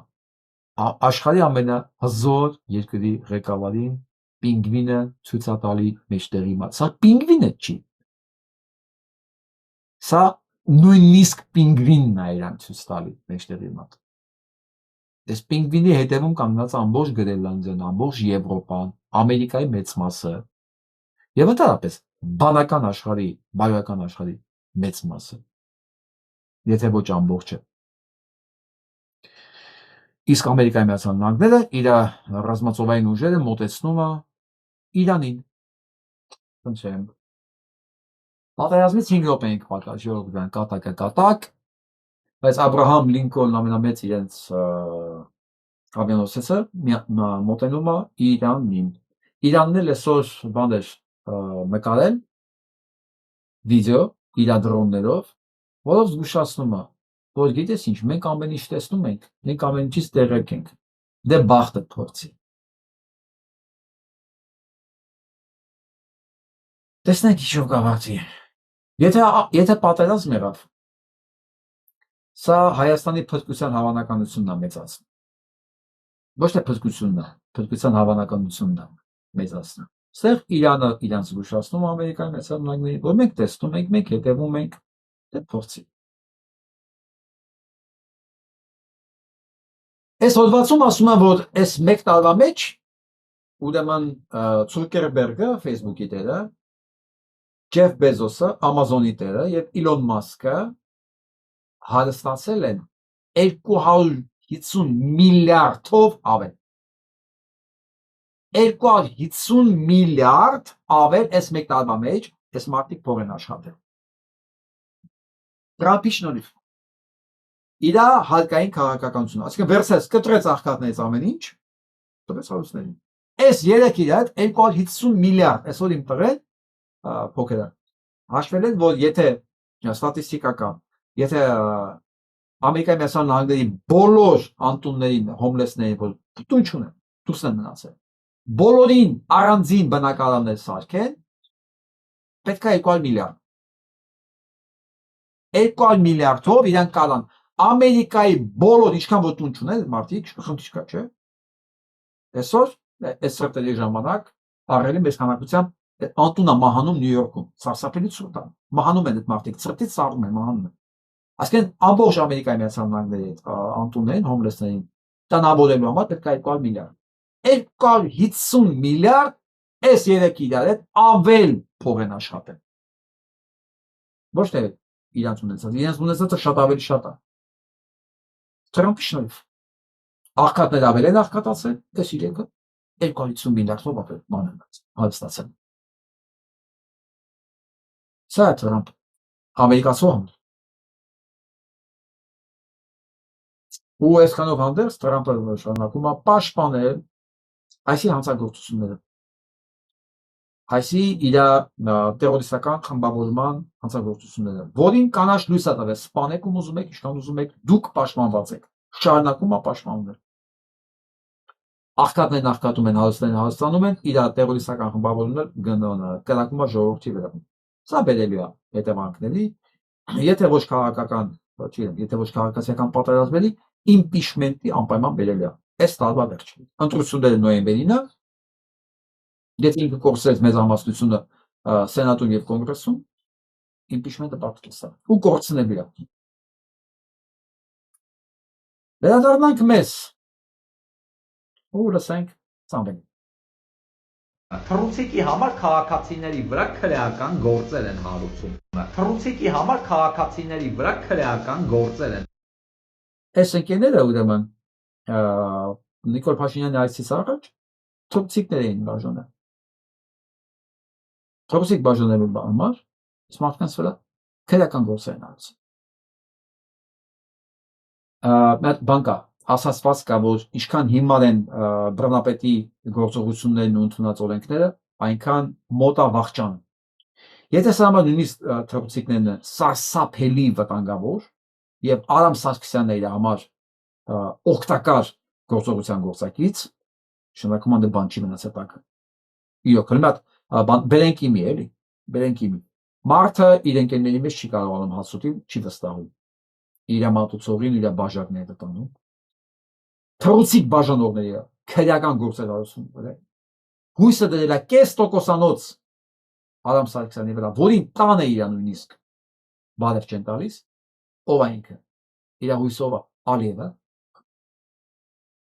Աշխարհի ամենահզոր երկրի ղեկավարին պինգվինը ցույց է տալի մեջտեղի մատ։ Սա պինգվինը չի։ Սա նույնիսկ պինգվինն է իրան ցույց տալի մեջտեղի մատ։ Այս պինգվինի հետևում կանգնած ամբողջ Գրենլանդիան, ամբողջ Եվրոպան, Ամերիկայի մեծ մասը եւ ընդհանրապես բանական աշխարհի, բարոյական աշխարհի մեծ մասը։ Եթե ոչ ամբողջը։ Իսկ Ամերիկայի Միացյալ Նահանգները իր ռազմածովային ուժերը մոտեցնում է Իրանին։ Խնդրեմ։ Պատերազմից 5 րոպե ենք պատասխան կատակ, բայց Աբրահամ Լինկոլն ամենամեծ իրենց ավիանոսեցը մոտենում է Իրանին։ Իրանն էլ այսօր բաներ նկարել վիդեո իր դրոններով, որով զգուշացնում է, որ գիտես ինչ, մենք ամեն ինչ տեսնում ենք, մենք ամեն ինչից տեղեկ ենք, դե բախտը փորձի։ Տեսնենք ինչով կավարտի։ Եթե պատերազմ եղավ, սա Հայաստանի փրկության հավանականությունն է մեծացնում։ Ոչ թե փրկությունն է, փրկության հավանականությունն է մեծացնում։ Սեղ Իրանը իրան զգուշացնում Ամերիկայի Միացյալ Նահանգներին, որ մենք տեսնում ենք, մենք հետևում ենք, դե փորձի։ Այս հոդվածում ասում է, որ այս մեկ տարվա մեջ ուրեմն Ցուկերբերգը, Facebook-ի տերը, Ջեֆ Բեզոսը, Amazon-ի տերը եւ Իլոն Մասկը հարստացել են 250 միլիարդով ավել։ 250 միլիարդ ավել այս մեկ տարվա մեջ այս մարդիկ փող են աշխատել։ Տրամփի շնորհիվ։ Իրա հարկային քաղաքականություն, այսինքն վերցրեց, կտրեց աղքատներից ամեն ինչ, տվեց հարուստներին։ Այս 3 իր հետ 250 միլիարդ, այսօր իմ տղեն փոքր է։ Հաշվել են, որ եթե ստատիստիկական, եթե Ամերիկայի Միացյալ Նահանգների բոլոր անտուններին, հոմլեսներին, որ տուն չունեն, դուրս են մնացել, բոլորին առանձին բնակարաններ սարքեն, պետք է 2 միլիարդ։ 200 միլիարդով իրանք կարան Ամերիկայի բոլոր ինչքան որ տուն չունեն մարդիկ, խնդիր կա, չէ՞։ Այսօր այս սրտերի ժամանակ առելի մեծ քանակությամբ անտունա մահանում Նյու Յորքում, սարսափելի ցուրտ է։ Մահանում են այդ մարդիկ, ցրտից սառնում են, մահանում են։ Այսինքն ամբողջ Ամերիկայի Միացյալ Նահանգների անտուններին, հոմլեսներին տնավորելու համար պետք է 200 միլիարդ։ 250 միլիարդ այս երեք իրար հետ ավել փող են աշխատել։ Ոչ թե իրանց ունեցածը շատ ավելի շատ է։ Թրամփի շնորհիվ աղքատներ ավել են աղքատացել, այս իրեկը 250 միլիարդով ավել մանանած հաստատել։ Սա է Թրամփ ամերիկացու համար։ Ու այսքանով հանդերձ Թրամփը շարունակում է պաշտպանել այսի հանցագործությունները։ Այսի իր տերորիստական խմբավորման հանցագործությունները, որին կանաչ լույս է տվել, սպանեք ում ուզում եք, ինչքան ուզում եք, դուք պաշտպանված եք, շարունակում է պաշտպանվել։ Աղքատներն աղքատում են, հարստներն հարստանում են, իր տերորիստական խմբավորումները կրակում է ժողովրդի վրա։ Սա բերելու է հետևանքների, եթե ոչ քաղաքական, եթե ոչ քաղաքացիական պատերազմների, իմպիչմենտի անպայման բերելու է։ Այս տարվա վերջին ընտրությունները նոյեմբերին է, եթե ինքը կորցրեց մեծամասնությունը սենատում եւ կոնգրեսում, իմպիչմենտը պատկեսա ու կորցնելու է։ Վերադառնանք մեզ ու լսենք Սամվելին։ Թռուցիկի համար քաղաքացիների վրա քրեական գործեր են հարուցում։ Թռուցիկի համար քաղաքացիների վրա քրեական գործեր են։ Այս ընկերները ուրեմն Նիկոլ Փաշինյանի այցից առաջ թռուցիկներ էին բաժանել։ Թռուցիկ բաժանելու համար մարդկանց վրա քրեական գործեր են հարուցում։ Մեր բանկա ասացված կա, որ ինչքան հիմար են բռնապետի գործողություններն ու ընդունած օրենքները, այնքան մոտ է վախճանը։ Եթե սա համար նույնիսկ թռուցիկներն սարսափելի վտանգավոր եւ Արամ Սարգսյանն է իր համար օգտակար գործողության գործակից, շնորհակալ եմ բան չի մնացել տակը։ Իրոք բերենք իմի էլի, բերենք իմի։ Մարդը իր ընկերների մեջ չի կարողանում հասուտի, չի վստահում։ Իր մատուցողին, իր բաժակները տանում։ Թռուցիկ բաժանողները քրեական գործեր հարուցում։ Հույսը դրել է 0.5% Արամ Սարգսյանի վրա, որին տան է իր նույնիսկ բարև չեն տալիս, ով է ինքը։ Իր հույսով է Ալիևը,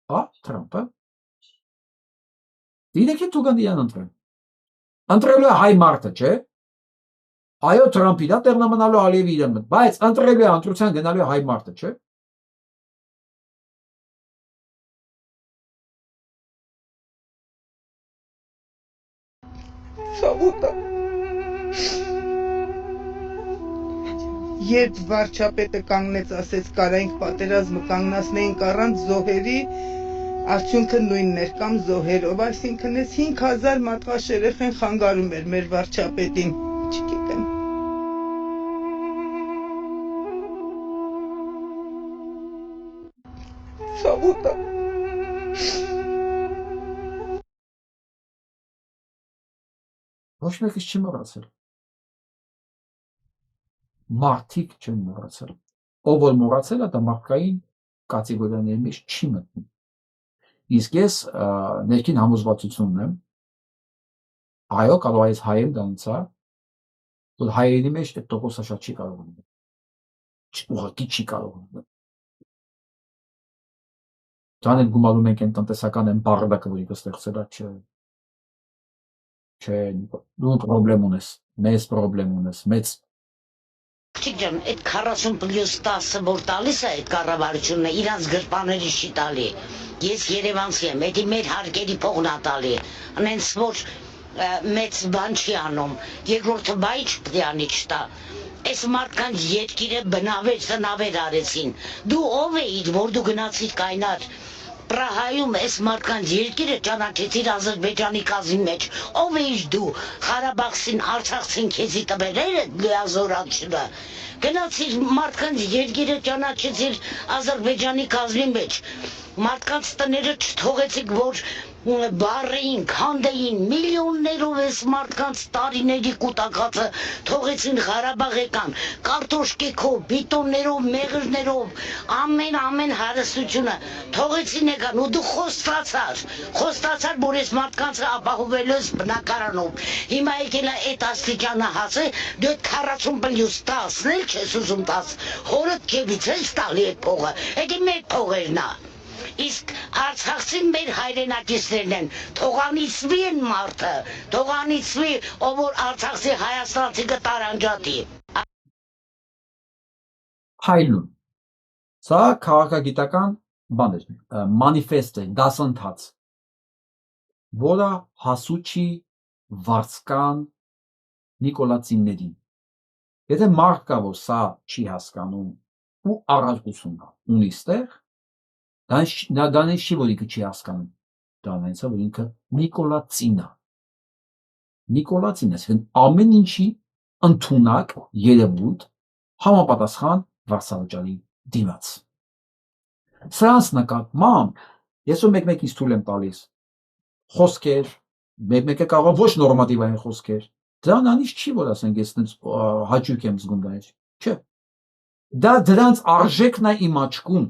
Թրամփը։ Դիլեքի Տուգանդիան ընտրել։ Ընտրելու է հայ մարդը, չէ՞։ Այո, Թրամփի դա տեղն է մնալու Ալիևի իրեն, բայց ընտրելու է ընտրության գնալու է հայ մարդը, չէ՞։ Սավուտա։ Երբ վարչապետը կանգնեց, ասեց կարայինք պատերազմը կանգնացնեինք առանց զոհերի, արդյունքը նույնն էր կամ զոհերով, այսինքն այս 5000 մատղաշ երեխեն խանգարում էր մեր վարչապետին, չգիտեմ։ Սավուտա։ Ոչ մեկից չի մոռացել։ Մարդիկ չեն մոռացել։ Ով որ մոռացել է, դա մարդկային կատեգորիաների մեջ չի մտնում։ Իսկ ես ներքին համոզվածություն ունեմ, այո, կարող է հայել դանցա, որ հայերի մեջ այդ տոկոսը շատ չի կարող լինել։ Ուղղակի չի կարող լինել։ Դրան էլ գումարում ենք այն տնտեսական այն բառադակը, որ ինքը ստեղծել է, չէ, դու պրոբլեմ ունես, մեծ պրոբլեմ ունես, մեծ։ Աղջիկ ջան, այդ 40+10-ը որ տալիս է այդ կառավարությունը, իրանց գրպաների չի տալի։ Ես Երևանցի եմ, էդի մեր հարկերի փողն է տալի։ Անենց որ մեծ բան չի անում։ Երկրորդը բայ չպետք է անի չտա։ Այս մարդկանց երկիրը բնավեր ծնավեր արեցին։ Դու ով էիր, որ դու գնացիր կայնար Պրահայում այս մարդկանց երկիրը ճանաչեցիր Ադրբեջանի կազմի մեջ, ով էիր դու, Ղարաբաղցին, Արցախցին քեզի տվերերը լիազորացնը, գնացիր մարդկանց երկիրը ճանաչեցիր Ադրբեջանի կազմի մեջ, մարդկանց տները չթողեցիք, որ բարեին, քանդեին, միլիոններով էս մարդկանց տարիների կուտակածը թողեցին Ղարաբաղեկան, կարտոշկեքով, բիտոններով, մեղրներով, ամեն հարստությունը թողեցին եկան ու դու խոստացար, որ էս մարդկանցը ապահովելու ես բնակարանով։ Հիմա եկել է այդ աստիճանը հասե, դու այդ 40+10-ն էլ չես ուզում տաս, հորդ քեվից ես տալի այդ փողը, էդի մեր փողերն է։ Իսկ Արցախցին մեր հայրենակիցներն են, թողանիցվի են մարդը, թողանիցվի, ով որ Արցախցի հայաստանցի կտարանջատի։ Փայլուն։ Սա քաղաքագիտական բան է, մանիֆեստ է, դասընթաց, որը հասուչի վարձկան նիկոլացիներին։ Եթե մարդ կա, որ սա չի հասկանում ու առարկություն ունի ստեղ, դա չի, որ ինքը չի հասկանում, դա նայց է, որ ինքը նիկոլացին է։ Նիկոլացին է, ամեն ինչի ընդունակ երևույթ համապատասխան վարձավճարի դիմաց։ Սրանց նկատմամբ ես ու մեկ-մեկից թույլ եմ տալիս խոսքեր, մեկ-մեկը կարող է ոչ նորմատիվային խոսքեր, դրան անից չի, որ ասենք ես հաճույք եմ զգում դրանից, չէ, դա դրանց արժեքն է իմ աչքում,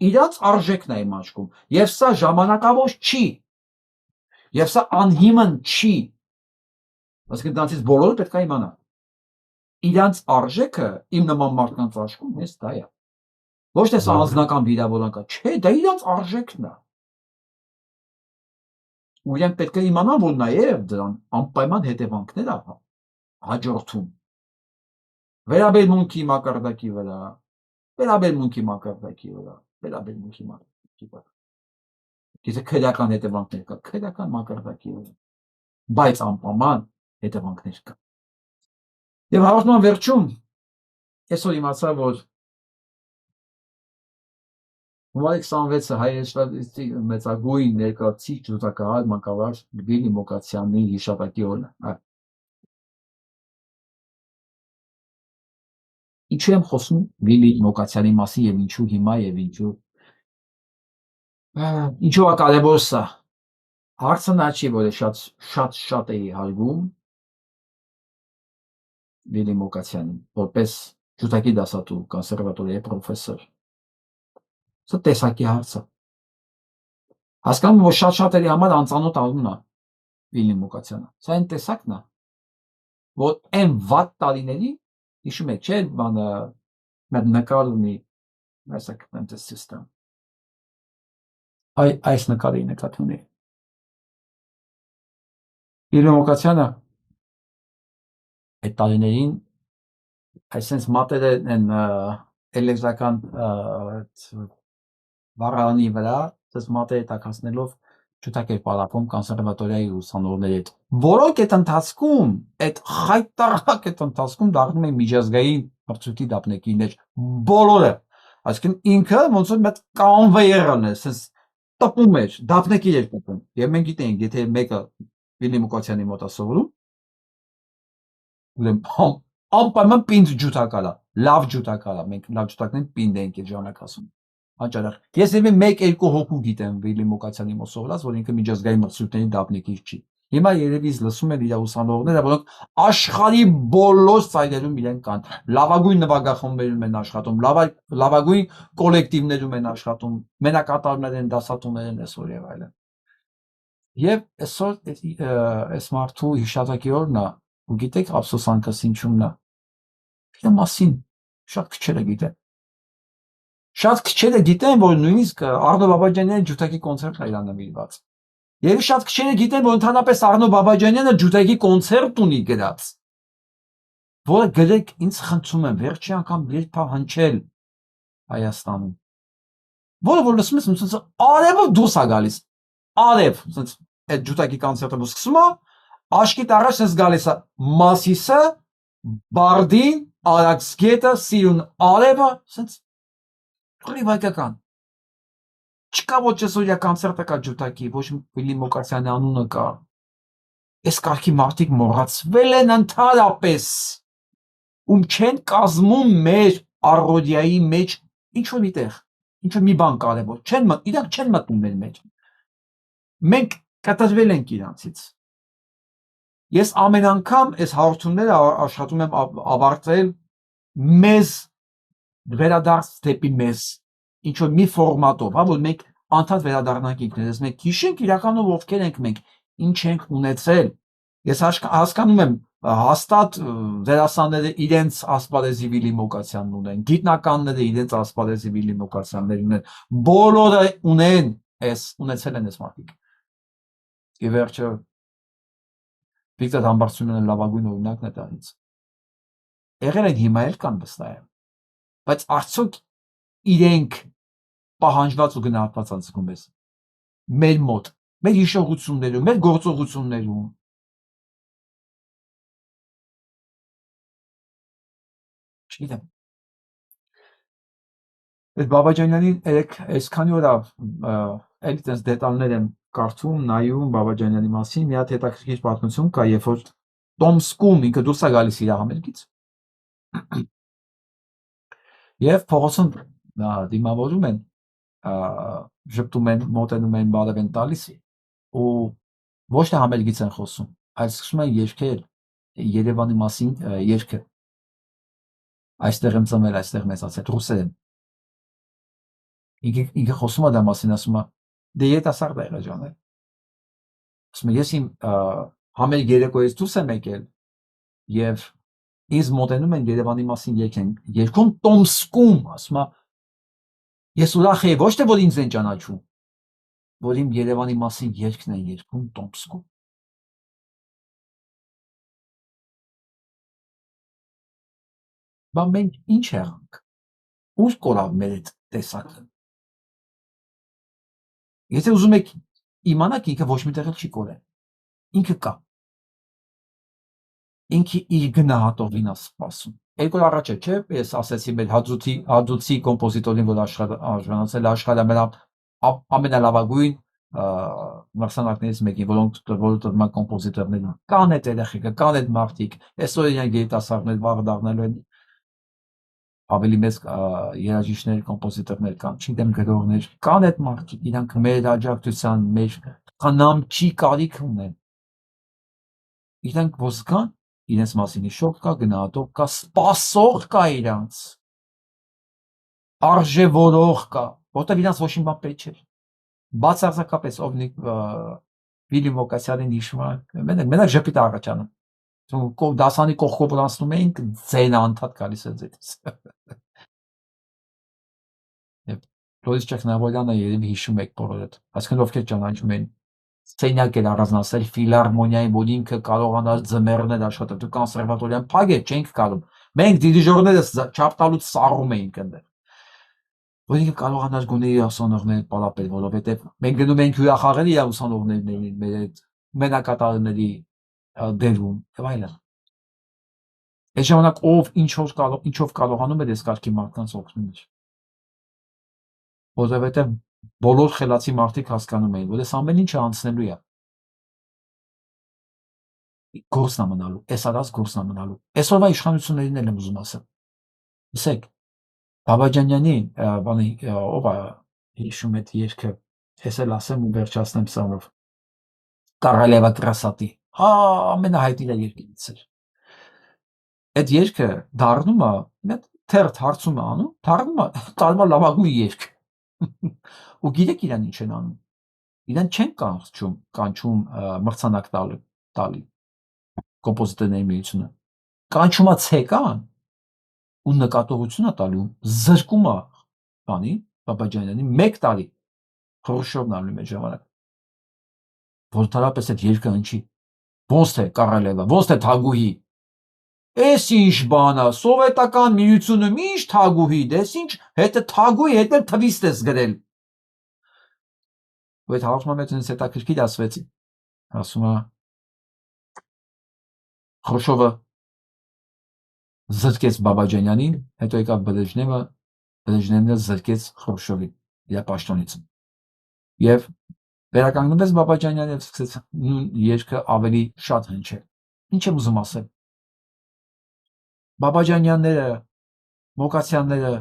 իրաց արժեքն է իմ աչքում, եւ սա ժամանակավոր չի, եւ սա անհիմն չի, այսինքն դրանցից բոլորը պետք է իմանան, իրանց արժեքը իմ նման մարդկանց աչքում հենց դա է, ոչ թե սա անձնական վիրավորանք է, չէ, դա իրանց արժեքն է, ու իրենք պետք է իմանան, որ նաեւ դրան անպայման հետևանքներ է հաջորդում, վերաբերմունքի մակարդակի վրա, վերաբերմունքի մակարդակի վրա, Եթե քրեական հետևանքներ կա, քրեական մակարդակի վրա, բայց անպայման հետևանքներ կա։ Եվ հաղորդման վերջում այսօր իմացա, որ հունվարի 26-ը հայերենի մեծագույն ներկայացուցիչ ջութակահար մանկավարժ Վիլի Մոկացյանի հիշատակի օրն է։ Ինչու եմ խոսում Վիլի Մոկացյանի մասին եւ ինչու հիմա եւ ինչու է կարևոր սա։ Հարցը նա չի, որ շատ էի հարգում Վիլի Մոկացյանին, որպես ջութակի դասատու, կոնսերվատորիայի պրոֆեսոր։ Սա տեսակի հարց է։ Հասկանում եմ, որ շատերի համար անծանոթ անուն է Վիլի Մոկացյանը։ Սա այն տեսակն է, որ այն վատ տարիների հիշում եք, չէ՞, բանը մեր նկար ունի, այսա կտեմ տես սիստեմ։ Այս նկարի նկատ ունի։ Վիլի Մոկացյանը այդ տարիներին այսենց մատերը են էլեկտրական վառարանի վրա, դες մատերը տաքացնելով ջութակ էր պարապում կոնսերվատորիայի ուսանողների հետ, որոնք այդ ընթացքում, այդ խայտարակ այդ ընթացքում դառնում են միջազգային մրցույթի դափնեկիրներ, բոլորը, այսինքն ինքը ոնց որ մեծ կոնվեյերն է, ասես տպում էր, դափնեկիր էր տպում, եւ մենք գիտենք, եթե մեկը Վիլի Մոկացյանի մոտ է սովորում, անպայման պինդ ջութակար է, լավ ջութակար է, մենք լավ ջութակներին պինդ ենք այդ ժամանակ ասում։ Հաճարակ։ Ես եւի 1-2 հոգու գիտեմ Վիլի Մոկացյանի մոտ սովորած, որ ինքը միջազգային մրցույթների դափնեկիր չի։ Հիմա երևի լսում են իր ուսանողները, որոնք աշխարհի բոլոր ծայրերում իրեն կան։ Լավագույն նվագախմբերում են աշխատում, լավագույն կոլեկտիվներում են աշխատում, մենակատարներ են, դասատուներ են այսօր եւ այլն։ Եվ այսօր այս մարդու հիշատակի օրն է, ու գիտեք ափսոսանքս ինչու՞մն է։ Դրա մասին շատ քչերը գիտեն։ Շատ քչերը գիտեն, որ նույնիսկ Արնո Բաբաջանյանի ջութակի կոնցերտն է իրան նվիրված։ Եվ շատ քչերը գիտեն, որ ընդհանրապես Արնո Բաբաջանյանը ջութակի կոնցերտ ունի գրած, որը գրեք ինձ խնդրում եմ վերջի անգամ երբ է հնչել Հայաստանում։ Որը որ լսում ես, արևը դուրս է գալիս, արև, այդ ջութակի կոնցերտը որ սկսում է, աշկիտ առաջ ես գալիս է Մասիսը, Բարդին, Արաքսգետը, Սիրուն արևը, սենց Ռիվայկական։ Չկա ոչ այսօրյա կոնցերտը կա ջութակի, ոչ Վիլի Մոկացյանի անունը կա։ Այս կարգի մարդիկ մոռացվել են ընդհանրապես, ում չեն կազմում մեր առօրյայի մեջ ինչ-որ մի տեղ, ինչ-որ մի բան կարևոր, իրանք չեն մտնում մեր մեջ։ Մենք կտրվել ենք իրանցից։ Ես ամեն անգամ այս հաղորդումները աշխատում եմ ավարտել մեզ վերադարձ դեպի մեզ, ինչ որ մի ֆորմատով, հա, որ մենք անդադ վերադառնանք ինքներս, մենք հիշենք իրականում ովքեր ենք մենք, ինչ ենք ունեցել։ Ես հասկանում եմ, հաստատ դերասանները իրենց ասպարեզի լիմոկացիան ունեն, գիտնականները իրենց ասպարեզի լիմոկացիաներ ունեն, բոլորը ունեցել են այս մարդիկ։ Ի վերջո Վիկտոր Համբարձումյանը լավագույն օրինակն է դրանից։ Եղել են հիմա էլ կան վստահ եմ, բայց արդյոք իրենք պահանջված ու գնահատված են զգում ես մեր մոտ, մեր հիշողություններում, մեր գործողություններում։ Չգիտեմ։ Այդ Բաբաջանյանի այսքանի օր էլի տես դետալներ եմ կարդում, նայում Բաբաջանյանի մասին, մի հատ հետաքրքիր պատմություն կա, երբ որ Տոմսկում ինքը դուրս է գալիս իր համերգից։ Եվ փողոցում դիմավորում են, ժպտում են, մոտենում են, բարև են տալիս ու ոչ թե համերգից են խոսում, այլ սկսում են երգել Երևանի մասին երգը։ Այստեղ եմ ծնվել, այստեղ մեծացել, ռուսերեն։ Ինքը խոսում է դա մասին, ասում է, դե երիտասարդ է եղել ջան։ Ասում է, ես իմ համերգ երեկոյից դուրս եմ եկել եւ ինձ մոտենում են Երևանի մասին երգում Տոմսկում, ասում է, ես ուրախ եի, ոչ թե որ ինձ են ճանաչում, որ իմ Երևանի մասին երգն են երգում Տոմսկում։ Բա մենք ինչ եղանք, ուր կորավ մեր այդ տեսակը։ Եթե ուզում եք իմանաք, ինքը ոչ մի տեղ չի կորել, ինքը կա, ինքը իր գնահատողին է սպասում։ Երկու օր առաջ չէ, ես ասեցի մեր Հադրութի կոմպոզիտորին, որ արժանացել աշխարհի ամենալավագույն մրցանակներից մեկին, որոնք տրվում են կոմպոզիտորներին։ Կան այդ երեխեքը, կան այդ մարդիկ, այսօր իրենք երիտասարդներ, վաղը դառնալու են ավելի մեծ երաժիշտներ, կոմպոզիտորներ կան, չգիտեմ գրողներ, կան այդ մարդիկ, իրանք մեր աջակցության, մեր խնամքի կարիք ունեն։ Իրանք որ զգան, իրենց մասին հիշող կա, գնահատող կա, սպասող կա իրանց, արժևորող կա, որտեղ իրանց ոչ մի բան պետք չէ։ Բացարձակապես Վիլյամ Մոկասյանին հիշում է, մենակ ժպիտ առաջանում։ Դասանի կողքով անցնում էինք, ձենը անդադ գալիս է ձեթից։ Լորիս Ճախնավոյանը երևի հիշում եք բոլորդ, այսինքն ովքեր ճանաչում են, սենյակ էր առանձնացել ֆիլհարմոնիայի, որ ինքը կարողանար ձմեռներ աշխատել, դու կոնսերվատորիան փակել չենք կարող, մենք դիրիժորները չափ տալուց սառում էինք այնտեղ, որ ինքը կարողանար գոնե իր ուսանողներին պարապել, որովհետև մենք գնում ենք հյուրախաղերի իր ուսանողներին, մեր այդ մենակատարների դերում եւ այլն։ Այս ժամանակ ով ինչով կարողանում էր այս կարգի մարդկանց օգնել։ Որովհետև բոլոր խելացի մարդիկ հասկանում էին, որ այս ամեն ինչը անցնելու է։ Գործն է մնալու, այս արած գործն է մնալու։ Այսօրվա իշխանություններին էլ եմ ուզում ասել։ Լսեք, Բաբաջանյանի բանի ով է հիշում այդ երգը, ես էլ ասեմ ու վերջացնեմ սրանով։ Կարալևա Կրասատի, ամենահայտնի երգերից էր։ Այդ երգը դառնում է, թերթ հարցում է անում, դառնում է կարմար լավագույն երգ։ Ու գիտեք իրան ինչ են անում։ Իրան չեն կանչում մրցանակ տալի կոմպոզիտորների միությունը։ Կանչում է ցեկան ու նկատողություն է տալու, զրկում է բանի Բաբաջանյանի 1 տարի Խրուշչովն ալու մեջ ժամանակ։ Որտարապես այդ երկը հնչի։ Ոնց թե Կարալևա, ոնց թե Թագուհի։ Էս ինչ բան է, սովետական միությունը ինչ Թագուհի, դες ինչ հետը Թագուհի հետ էլ թվիստ ես գրել։ Ու այդ հաղորդման մեջ ինձ հետաքրքիր ասվեց, ասում է Խրուշչովը զրկեց Բաբաջանյանին, հետո եկավ Բրեժնևը զրկեց Խրուշչովին իր պաշտոնից։ Եվ վերականգնվեց Բաբաջանյանը եւ սկսեց նույն երգը ավելի շատ հնչել։ Ինչ եմ ուզում ասել։ Բաբաջանյանները, Մոկասյանները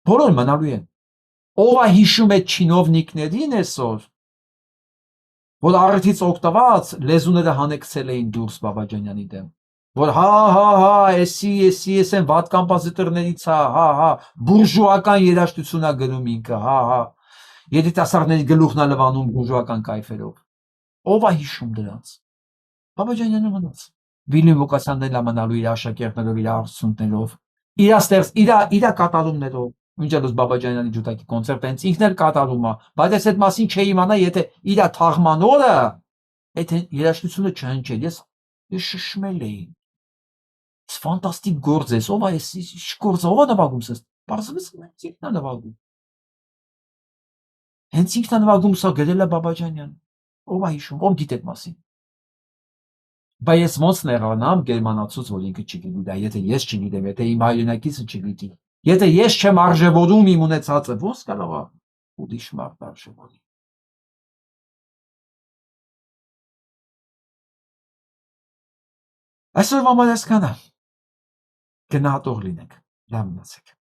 բոլոր մնալու են։ Ով է հիշում այդ չինովնիկներին այսօր, որ առիթից օգտված լեզուները հանեկցել էին դուրս Բաբաջանյանի դեմ, որ հա, էսի են վատ կամպոզիտորներից, հա, բուրժուական երաժշտություն է գրում ինքը, հա, երիտասարդների գլուխն է լվանում բուրժուական կայֆերով, ով է հիշում դրանց, Բաբաջանյանը մնաց, Վիլյամ Ղուկասյանն էլ մնալու իր աշակերտներով, իր հարցություններով, իր կատարումներով, մինչդեռ Բաբաջանյանի ջութակի կոնցերտը հենց ինքն էլ կատարում է, բայց ես այդ մասին չէի իմանա, եթե իր թաղման օրը այդ երաժշտությունը չհնչեր, ես շշմել էի, ֆանտաստիկ գործ է, ով է այս գործը, ով է նվագում սես, պարզվեց հենց ինքն է նվագում, հենց ինքն է նվագում, սա գրել է Բաբաջանյանը, ով է հիշում, ով գիտե այդ մասին, բայց ես ոնց նեղանամ գերմանացուց, որ ինքը չգիտի դա, եթե ես չգիտեմ, եթե իմ հայրենակիցը չգիտի, եթե ես չեմ արժևորում իմ ունեցածը, ոնց կարող է ուրիշ մարդ արժևորի։ Այսօրվա համար այսքանը, գնահատող լինենք, լավ մնացեք։